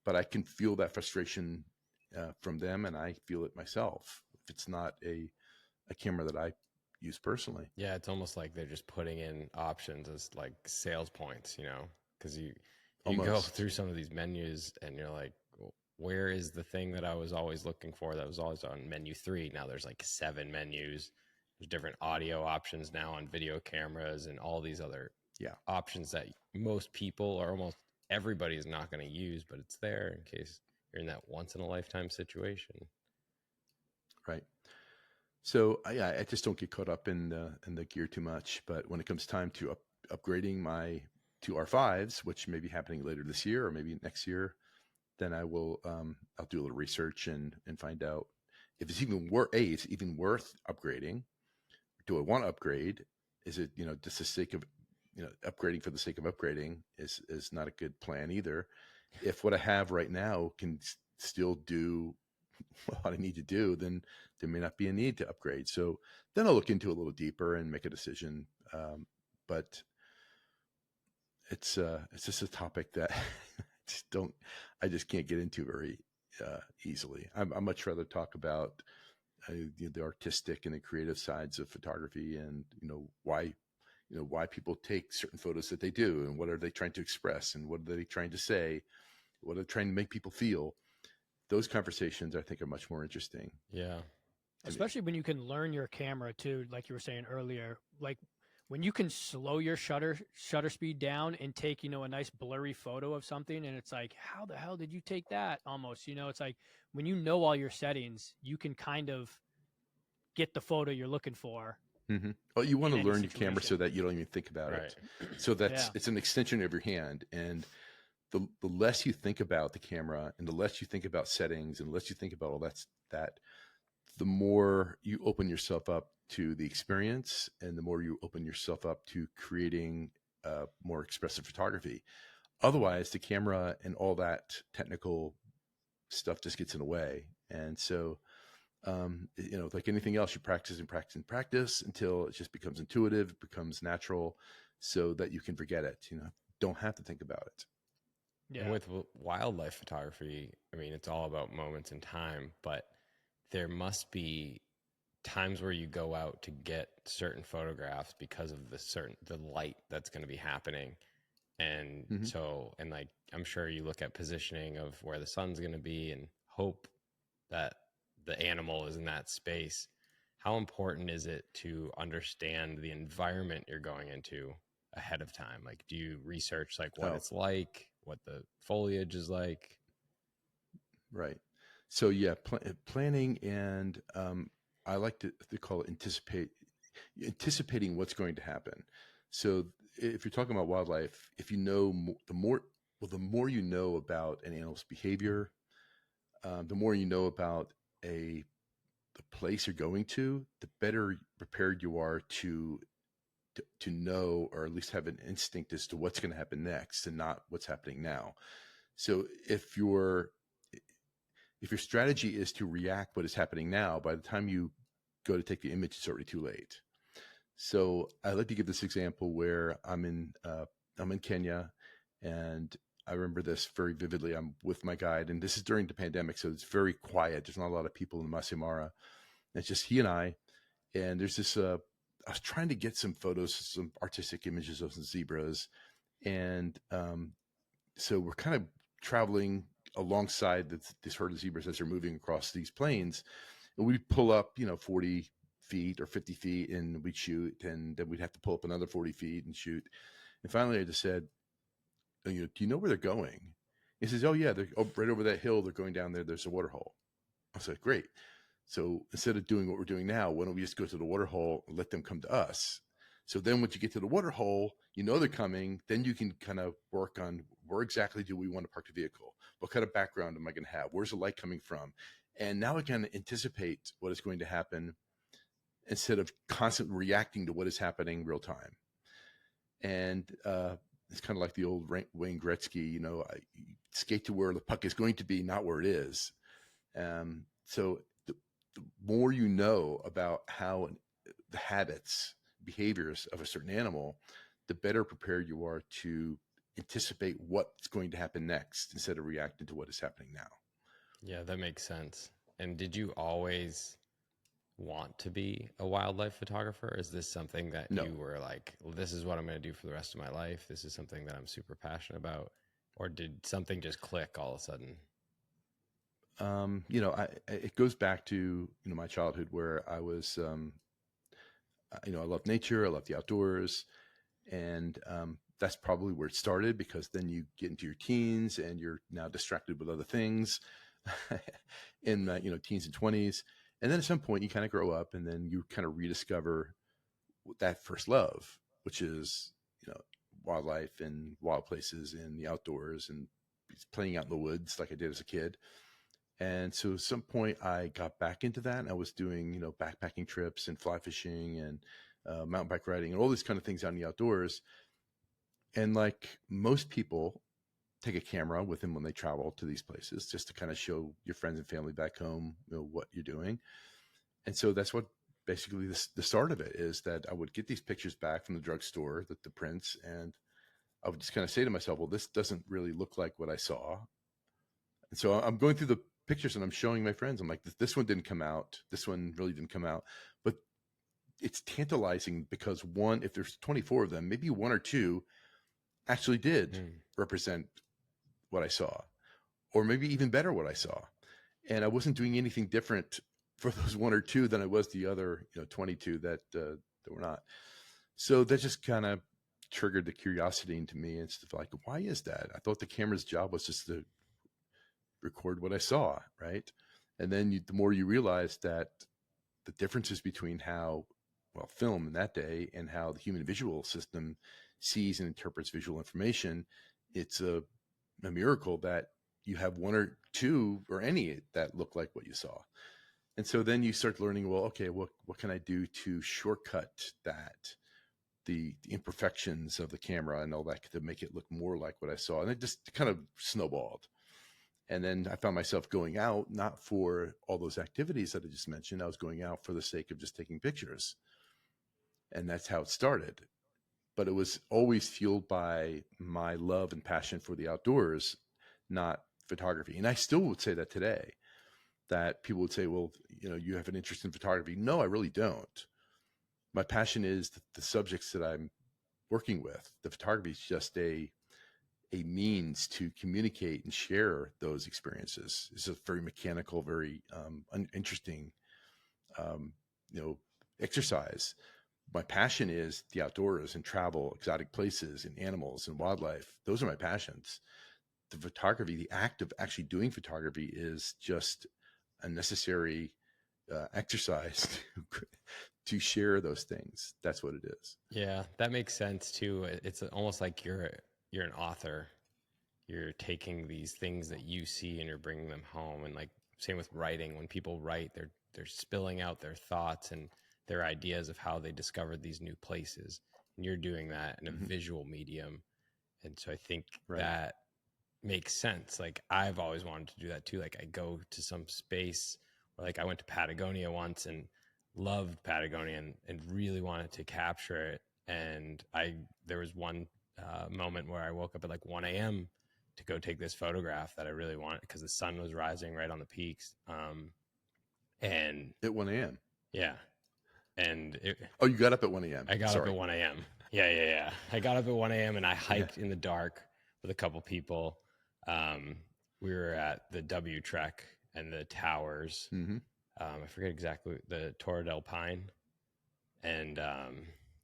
but I can feel that frustration from them, and I feel it myself. If it's not a a camera that I use personally. Yeah, it's almost like they're just putting in options as like sales points, because you go Almost. through some of these menus and you're like, where is the thing that I was always looking for that was always on menu 3? Now there's like 7 menus. There's different audio options now on video cameras and all these other options that most people or almost everybody is not going to use, but it's there in case you're in that once in a lifetime situation. Right. So I just don't get caught up in the gear too much. But when it comes time to upgrading my 2R5s, which may be happening later this year or maybe next year, then I will I'll do a little research and find out if it's even worth upgrading. Do I want to upgrade? Is it just the sake of upgrading for the sake of upgrading is not a good plan either. If what I have right now can still do what I need to do, then there may not be a need to upgrade. So then I'll look into it a little deeper and make a decision. But it's just a topic that I just can't get into very easily. I much rather talk about the artistic and the creative sides of photography, and why people take certain photos that they do, and what are they trying to express, and what are they trying to say, what are they trying to make people feel. Those conversations I think are much more interesting. Yeah. Especially when you can learn your camera too, like you were saying earlier, like when you can slow your shutter speed down and take, a nice blurry photo of something, and it's like, how the hell did you take that? Almost, it's like when you know all your settings, you can kind of get the photo you're looking for. Mm-hmm. Well, you want to learn your camera so that you don't even think about it. So it's an extension of your hand. And the less you think about the camera, and the less you think about settings, and the less you think about all that, the more you open yourself up to the experience, and the more you open yourself up to creating more expressive photography. Otherwise, the camera and all that technical stuff just gets in the way. And so, like anything else, you practice and practice and practice until it just becomes intuitive, becomes natural, so that you can forget it. Don't have to think about it. Yeah. And with wildlife photography, I mean, it's all about moments in time, but there must be times where you go out to get certain photographs because of the light that's going to be happening. And so, and like, I'm sure you look at positioning of where the sun's going to be and hope that the animal is in that space. How important is it to understand the environment you're going into ahead of time? Like, do you research like what it's like, what the foliage is like? Right. So yeah, planning, and I like to call it anticipating what's going to happen. So if you're talking about wildlife, if you know the more you know about an animal's behavior, the more you know about the place you're going to, the better prepared you are to know, or at least have an instinct as to what's going to happen next and not what's happening now. So if your strategy is to react what is happening now, by the time you go to take the image, it's already too late. So I like to give this example where I'm in Kenya, and I remember this very vividly. I'm with my guide, and this is during the pandemic, so it's very quiet. There's not a lot of people in the Masai Mara. It's just he and I, and there's this. I was trying to get some photos, some artistic images of some zebras, and so we're kind of traveling alongside this herd of zebras as they're moving across these plains, and we pull up, 40 feet or 50 feet, and we'd shoot, and then we'd have to pull up another 40 feet and shoot. And finally I just said, do you know where they're going? He says, oh yeah, they're right over that hill. They're going down there. There's a water hole. I said, great. So instead of doing what we're doing now, why don't we just go to the water hole and let them come to us? So then once you get to the water hole, they're coming, then you can kind of work on where exactly do we want to park the vehicle? What kind of background am I going to have? Where's the light coming from? And now I can anticipate what is going to happen instead of constantly reacting to what is happening real time. And it's kind of like the old Wayne Gretzky, I skate to where the puck is going to be, not where it is. So the more you know about how the habits, behaviors of a certain animal, the better prepared you are to anticipate what's going to happen next instead of reacting to what is happening now. Yeah, that makes sense. And did you always want to be a wildlife photographer? Is this something that No. you were like, well, this is what I'm going to do for the rest of my life? This is something that I'm super passionate about? Or did something just click all of a sudden? It goes back to, my childhood where I was, I love nature, I love the outdoors. And that's probably where it started, because then you get into your teens and you're now distracted with other things in, teens and 20s. And then at some point you kind of grow up and then you kind of rediscover that first love, which is, wildlife and wild places and the outdoors and playing out in the woods like I did as a kid. And so at some point I got back into that, and I was doing, backpacking trips and fly fishing and mountain bike riding and all these kind of things out in the outdoors. And like most people, take a camera with them when they travel to these places, just to kind of show your friends and family back home, what you're doing. And so that's what basically the start of it is, that I would get these pictures back from the drugstore, the prints, and I would just kind of say to myself, well, this doesn't really look like what I saw. And so I'm going through the pictures and I'm showing my friends, I'm like, this one didn't come out. This one really didn't come out. But it's tantalizing because if there's 24 of them, maybe one or two actually did represent what I saw, or maybe even better what I saw. And I wasn't doing anything different for those one or two than I was the other, 22 that were not. So that just kind of triggered the curiosity into me. It's like, why is that? I thought the camera's job was just to record what I saw, right? And then the more you realize that the differences between how, film in that day and how the human visual system sees and interprets visual information, it's a miracle that you have one or two or any that look like what you saw. And so then you start learning, well, okay, what can I do to shortcut that, the imperfections of the camera and all that, to make it look more like what I saw? And it just kind of snowballed. And then I found myself going out, not for all those activities that I just mentioned. I was going out for the sake of just taking pictures. And that's how it started. But it was always fueled by my love and passion for the outdoors, not photography. And I still would say that today, that people would say, well, you have an interest in photography. No, I really don't. My passion is the subjects that I'm working with. The photography is just a means to communicate and share those experiences. It's a very mechanical, very interesting, exercise. My passion is the outdoors and travel, exotic places and animals and wildlife. Those are my passions. The photography, the act of actually doing photography, is just a necessary exercise to share those things. That's what it is. Yeah, that makes sense too. It's almost like you're an author. You're taking these things that you see and you're bringing them home. And like same with writing, when people write, they're spilling out their thoughts and their ideas of how they discovered these new places. And you're doing that in a visual medium. And so I think that makes sense. Like I've always wanted to do that too. Like I go to some space, or like I went to Patagonia once and loved Patagonia and really wanted to capture it. And there was one moment where I woke up at like 1 a.m. to go take this photograph that I really wanted, because the sun was rising right on the peaks. And at 1 a.m. Yeah. And you got up at 1 a.m. I got up at 1 a.m. Yeah. I got up at 1 a.m. and I hiked in the dark with a couple people. We were at the W Trek and the towers. I forget exactly, the Torre del Paine. And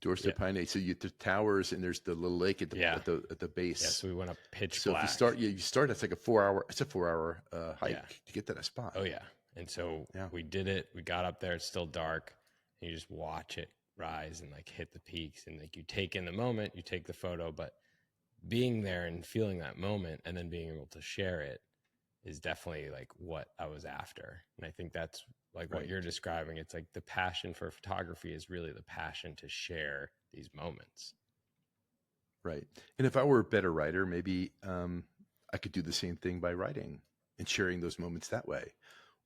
Torre del Paine. So you get the towers and there's the little lake at the base. Yeah, so we went up pitch black. So if you start, it's like a 4-hour hike to get to that spot. Oh yeah. And so we did it. We got up there. It's still dark. And you just watch it rise and like hit the peaks, and like you take in the moment, you take the photo, but being there and feeling that moment and then being able to share it is definitely like what I was after. And I think that's like what you're describing. It's like the passion for photography is really the passion to share these moments. Right. And if I were a better writer, maybe I could do the same thing by writing and sharing those moments that way.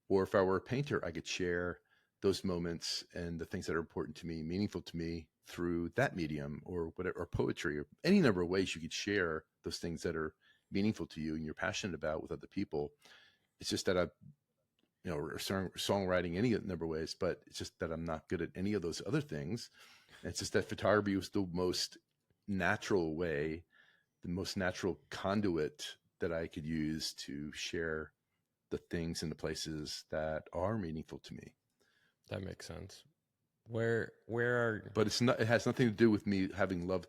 Or if I were a painter, I could share those moments and the things that are important to me, meaningful to me, through that medium, or whatever, or poetry, or any number of ways you could share those things that are meaningful to you and you're passionate about with other people. It's just that or songwriting, any number of ways, but it's just that I'm not good at any of those other things. And it's just that photography was the most natural way, the most natural conduit that I could use to share the things and the places that are meaningful to me. That makes sense. Where are But it's not. It has nothing to do with me having love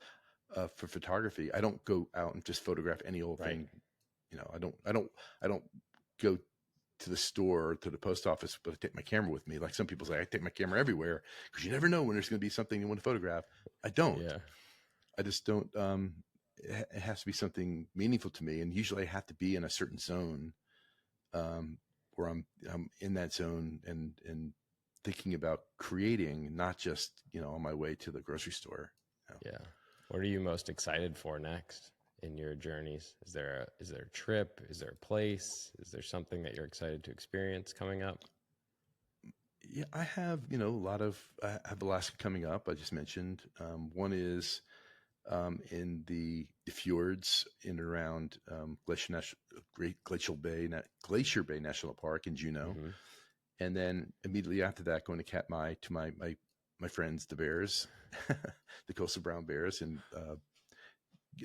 for photography. I don't go out and just photograph any old Right. thing. I don't go to the store or to the post office, but I take my camera with me. Like some people say, I take my camera everywhere because you never know when there's going to be something you want to photograph. I don't. Yeah. I just don't. It has to be something meaningful to me, and usually I have to be in a certain zone where I'm in that zone and thinking about creating, not just on my way to the grocery store. Yeah. What are you most excited for next in your journeys? Is there a trip? Is there a place? Is there something that you're excited to experience coming up? Yeah, I have I have Alaska coming up. I just mentioned one is in the fjords in and around Glacier Bay National Park in Juneau. Mm-hmm. And then immediately after that, going to Katmai to my friends, the bears, the coastal brown bears, and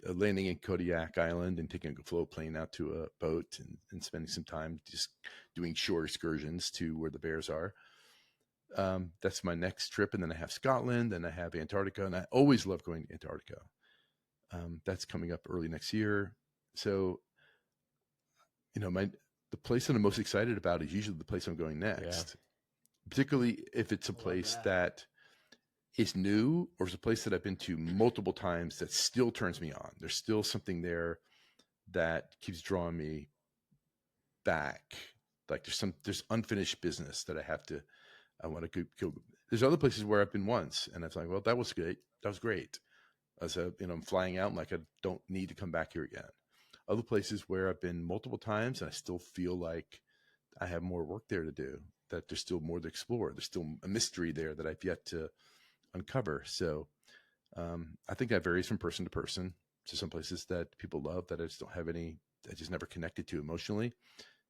landing in Kodiak Island and taking a float plane out to a boat and spending some time just doing shore excursions to where the bears are. That's my next trip. And then I have Scotland and I have Antarctica, and I always love going to Antarctica. That's coming up early next year. So, the place that I'm most excited about is usually the place I'm going next, particularly if it's a place that is new or is a place that I've been to multiple times that still turns me on. There's still something there that keeps drawing me back. Like there's unfinished business that I want to go. There's other places where I've been once and I was like, well, that was great. That was great. I'm flying out and like, I don't need to come back here again. Other places where I've been multiple times and I still feel like I have more work there to do, that there's still more to explore. There's still a mystery there that I've yet to uncover. So I think that varies from person to person. To some places that people love that I just don't have I just never connected to emotionally.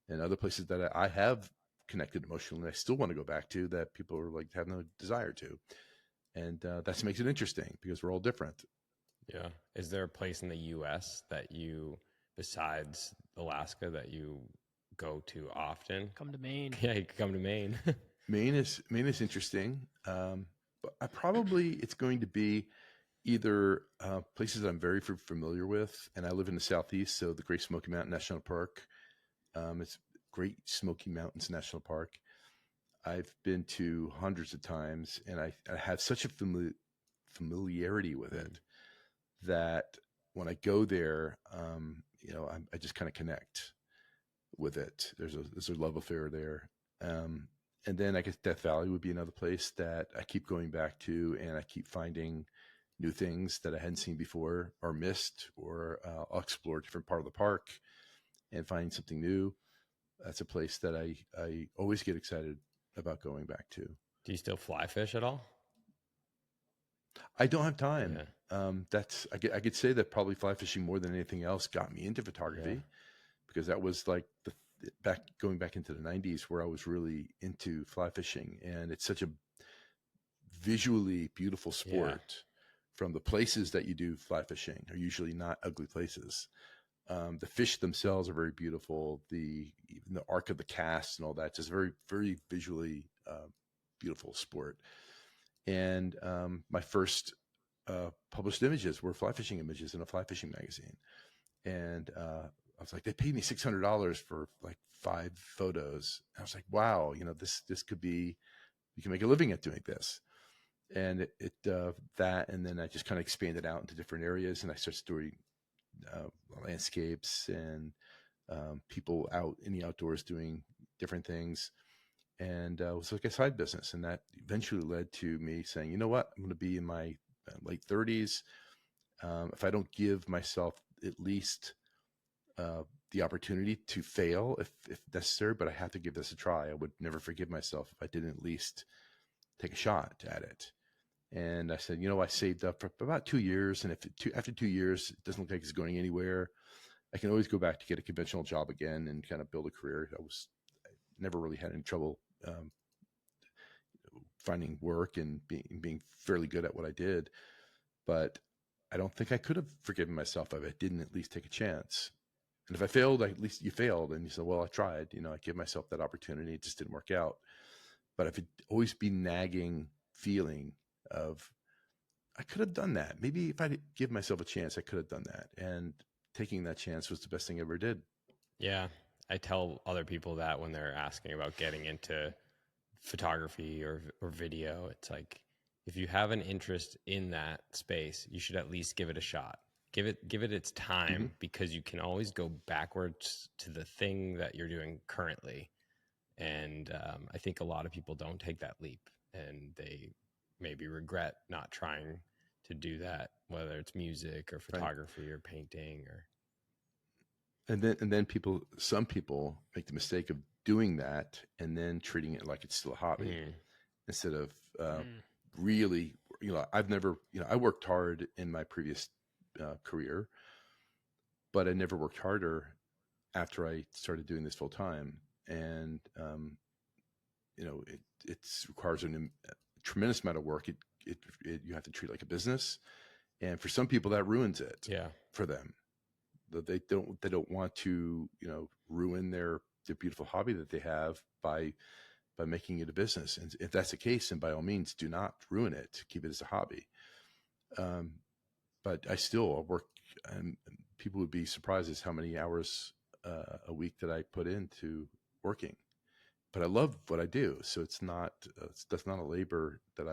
And other places that I have connected emotionally, I still want to go back to that people are like have no desire to. And that makes it interesting because we're all different. Yeah. Is there a place in the U.S. that you, besides Alaska, that you go to often? Come to Maine. Yeah, you can come to Maine. Maine is interesting. But it's going to be either places that I'm very familiar with, and I live in the Southeast, so the Great Smoky Mountain National Park. It's Great Smoky Mountains National Park. I've been to hundreds of times, and I have such a familiarity with it that when I go there, I just kind of connect with it. There's a love affair there. And then I guess Death Valley would be another place that I keep going back to, and I keep finding new things that I hadn't seen before or missed, or I'll explore a different part of the park and find something new. That's a place that I always get excited about going back to. Do you still fly fish at all? I don't have time. Yeah. I could say that probably fly fishing more than anything else got me into photography, because that was like going back into the 90s where I was really into fly fishing, and it's such a visually beautiful sport. From the places that you do fly fishing are usually not ugly places. The fish themselves are very beautiful. Even the arc of the cast and all that, just very, very visually beautiful sport. And my first published images were fly fishing images in a fly fishing magazine. And I was like, they paid me $600 for like 5 photos. And I was like, wow, this could be, you can make a living at doing this. And that, and then I just kind of expanded out into different areas, and I started doing landscapes and people out in the outdoors doing different things. And it was like a side business. And that eventually led to me saying, you know what, I'm going to be in my late 30s. If I don't give myself at least the opportunity to fail if necessary, but I have to give this a try. I would never forgive myself if I didn't at least take a shot at it. And I said, I saved up for about 2 years. And after 2 years, it doesn't look like it's going anywhere, I can always go back to get a conventional job again and kind of build a career. never really had any trouble finding work and being fairly good at what I did. But I don't think I could have forgiven myself if I didn't at least take a chance. And if I failed, at least you failed. And you said, well, I tried. I gave myself that opportunity. It just didn't work out. But if it always be nagging feeling of, I could have done that. Maybe if I give myself a chance, I could have done that. And taking that chance was the best thing I ever did. Yeah. I tell other people that when they're asking about getting into photography or video, it's like, if you have an interest in that space, you should at least give it a shot. Give it its time, because you can always go backwards to the thing that you're doing currently. And I think a lot of people don't take that leap, and they maybe regret not trying to do that, whether it's music or photography or painting or. And then some people make the mistake of doing that and then treating it like it's still a hobby instead of really, I've never, I worked hard in my previous career, but I never worked harder after I started doing this full time. And, it requires a tremendous amount of work. You have to treat it like a business. And for some people that ruins it for them. They don't want to, ruin their beautiful hobby that they have by making it a business. And if that's the case, then by all means, do not ruin it. Keep it as a hobby. But I still work, and people would be surprised as how many hours a week that I put into working. But I love what I do, so that's not a labor that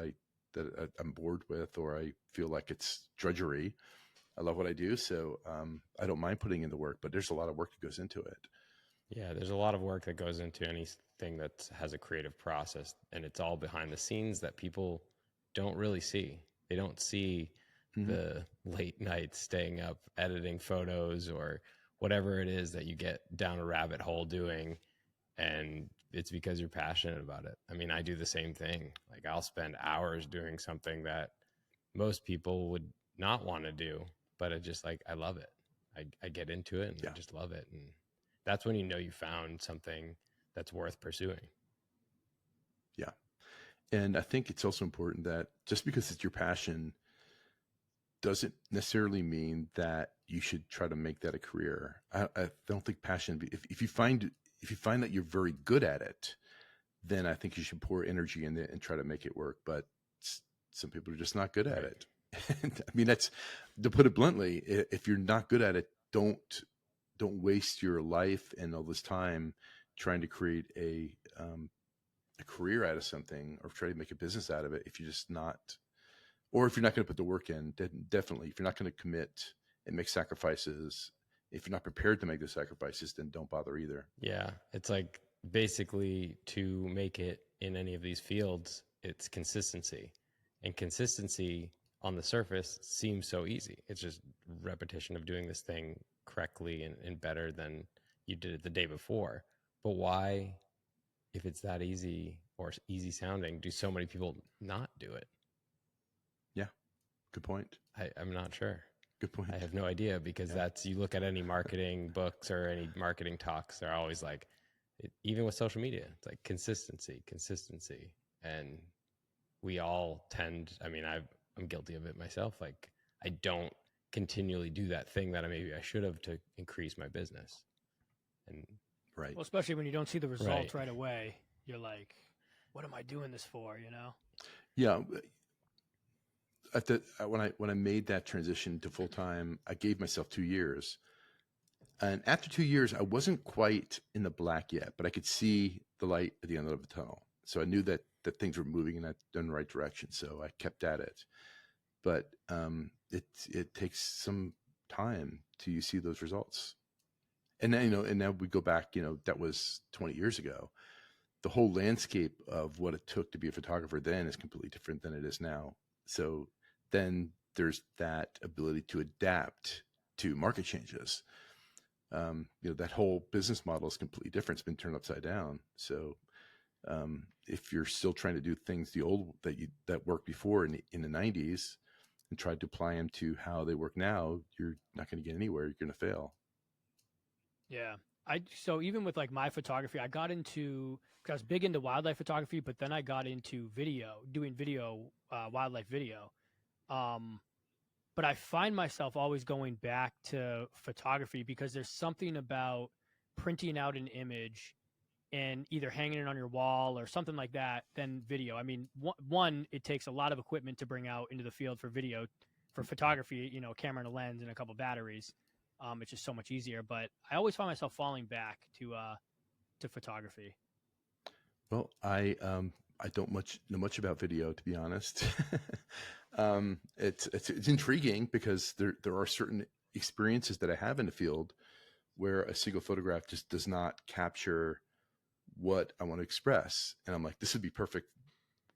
I'm bored with, or I feel like it's drudgery. I love what I do, so I don't mind putting in the work, but there's a lot of work that goes into it. Yeah, there's a lot of work that goes into anything that has a creative process, and it's all behind the scenes that people don't really see. They don't see the late nights staying up editing photos or whatever it is that you get down a rabbit hole doing, and it's because you're passionate about it. I mean, I do the same thing. Like, I'll spend hours doing something that most people would not want to do, but I love it. I get into it and I just love it. And that's when you found something that's worth pursuing. Yeah. And I think it's also important that just because it's your passion doesn't necessarily mean that you should try to make that a career. I don't think passion, if you find that you're very good at it, then I think you should pour energy in it and try to make it work. But some people are just not good at it. And, I mean, that's, to put it bluntly, if you're not good at it, don't waste your life and all this time trying to create a career out of something or try to make a business out of it. If you're just not, or if you're not going to put the work in, then definitely, if you're not going to commit and make sacrifices, if you're not prepared to make the sacrifices, then don't bother either. Yeah. It's like, basically, to make it in any of these fields, it's consistency. And consistency on the surface seems so easy. It's just repetition of doing this thing correctly and better than you did it the day before. But why, if it's that easy or easy sounding, do so many people not do it? Yeah. Good point. I'm not sure. Good point. I have no idea, because you look at any marketing books or any marketing talks, they're always like, even with social media, it's like consistency. And we all tend, I mean, I'm guilty of it myself. Like, I don't continually do that thing that maybe I should have to increase my business. And right. Well, especially when you don't see the results right away, you're like, what am I doing this for? Yeah. When I made that transition to full time, I gave myself 2 years. And after 2 years, I wasn't quite in the black yet, but I could see the light at the end of the tunnel. So I knew that things were moving in the right direction. So I kept at it. But it takes some time till you see those results. And then, and now we go back, that was 20 years ago. The whole landscape of what it took to be a photographer then is completely different than it is now. So then there's that ability to adapt to market changes. That whole business model is completely different. It's been turned upside down. So if you're still trying to do things the old that worked before in the 90s and tried to apply them to how they work now, you're not going to get anywhere. You're going to fail. Yeah. So even with like my photography, I got into, because I was big into wildlife photography, but then I got into doing wildlife video. But I find myself always going back to photography because there's something about printing out an image and either hanging it on your wall or something like that than video. I mean, one, it takes a lot of equipment to bring out into the field for video. For photography, a camera and a lens and a couple batteries. It's just so much easier. But I always find myself falling back to photography. Well, I don't know much about video, to be honest. It's intriguing because there are certain experiences that I have in the field where a single photograph just does not capture what I want to express, and I'm like, this would be perfect,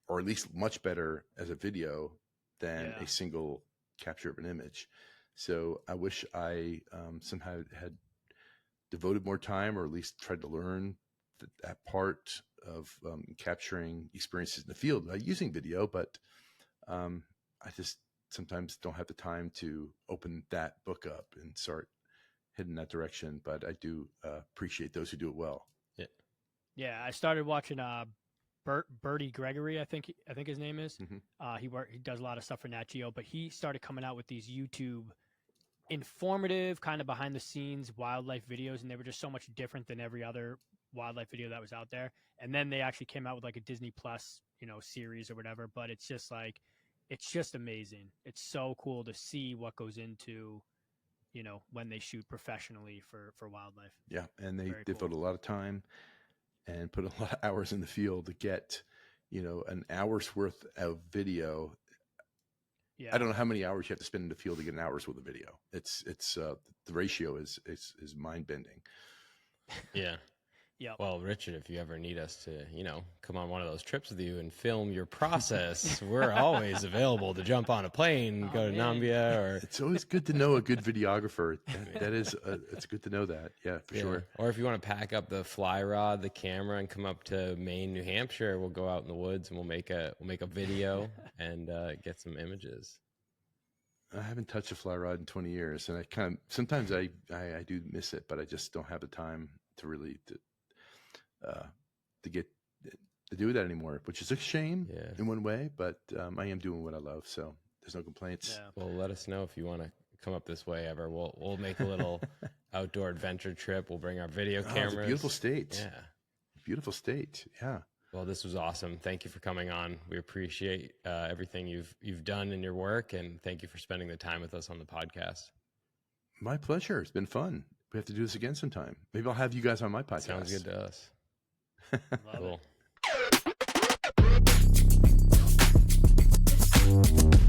or at least much better as a video than a single capture of an image. So I wish I somehow had devoted more time, or at least tried to learn that part of capturing experiences in the field by using video. But I just sometimes don't have the time to open that book up and start heading that direction. But I do appreciate those who do it well. Yeah, I started watching Bertie Gregory, I think his name is. Mm-hmm. He does a lot of stuff for Nat Geo, but he started coming out with these YouTube informative, kind of behind the scenes wildlife videos, and they were just so much different than every other wildlife video that was out there. And then they actually came out with like a Disney Plus, series or whatever. But it's just like, it's just amazing. It's so cool to see what goes into, when they shoot professionally for wildlife. Yeah, and they devote a lot of time and put a lot of hours in the field to get, an hour's worth of video. Yeah. I don't know how many hours you have to spend in the field to get an hour's worth of video. It's the ratio is mind bending. Yeah. Yeah. Well, Richard, if you ever need us to, come on one of those trips with you and film your process, we're always available to jump on a plane, go to Namibia. Or it's always good to know a good videographer. It's good to know that. Yeah, for sure. Or if you want to pack up the fly rod, the camera, and come up to Maine, New Hampshire, we'll go out in the woods and we'll make a video and get some images. I haven't touched a fly rod in 20 years, and sometimes I do miss it, but I just don't have the time to really to get to do that anymore, which is a shame in one way, but I am doing what I love, so there's no complaints. Yeah. Well, let us know if you want to come up this way ever. We'll make a little outdoor adventure trip. We'll bring our video cameras. It's a beautiful state. Yeah. Beautiful state. Yeah. Well, this was awesome. Thank you for coming on. We appreciate everything you've done in your work, and thank you for spending the time with us on the podcast. My pleasure. It's been fun. We have to do this again sometime. Maybe I'll have you guys on my podcast. Sounds good to us. Cool. It.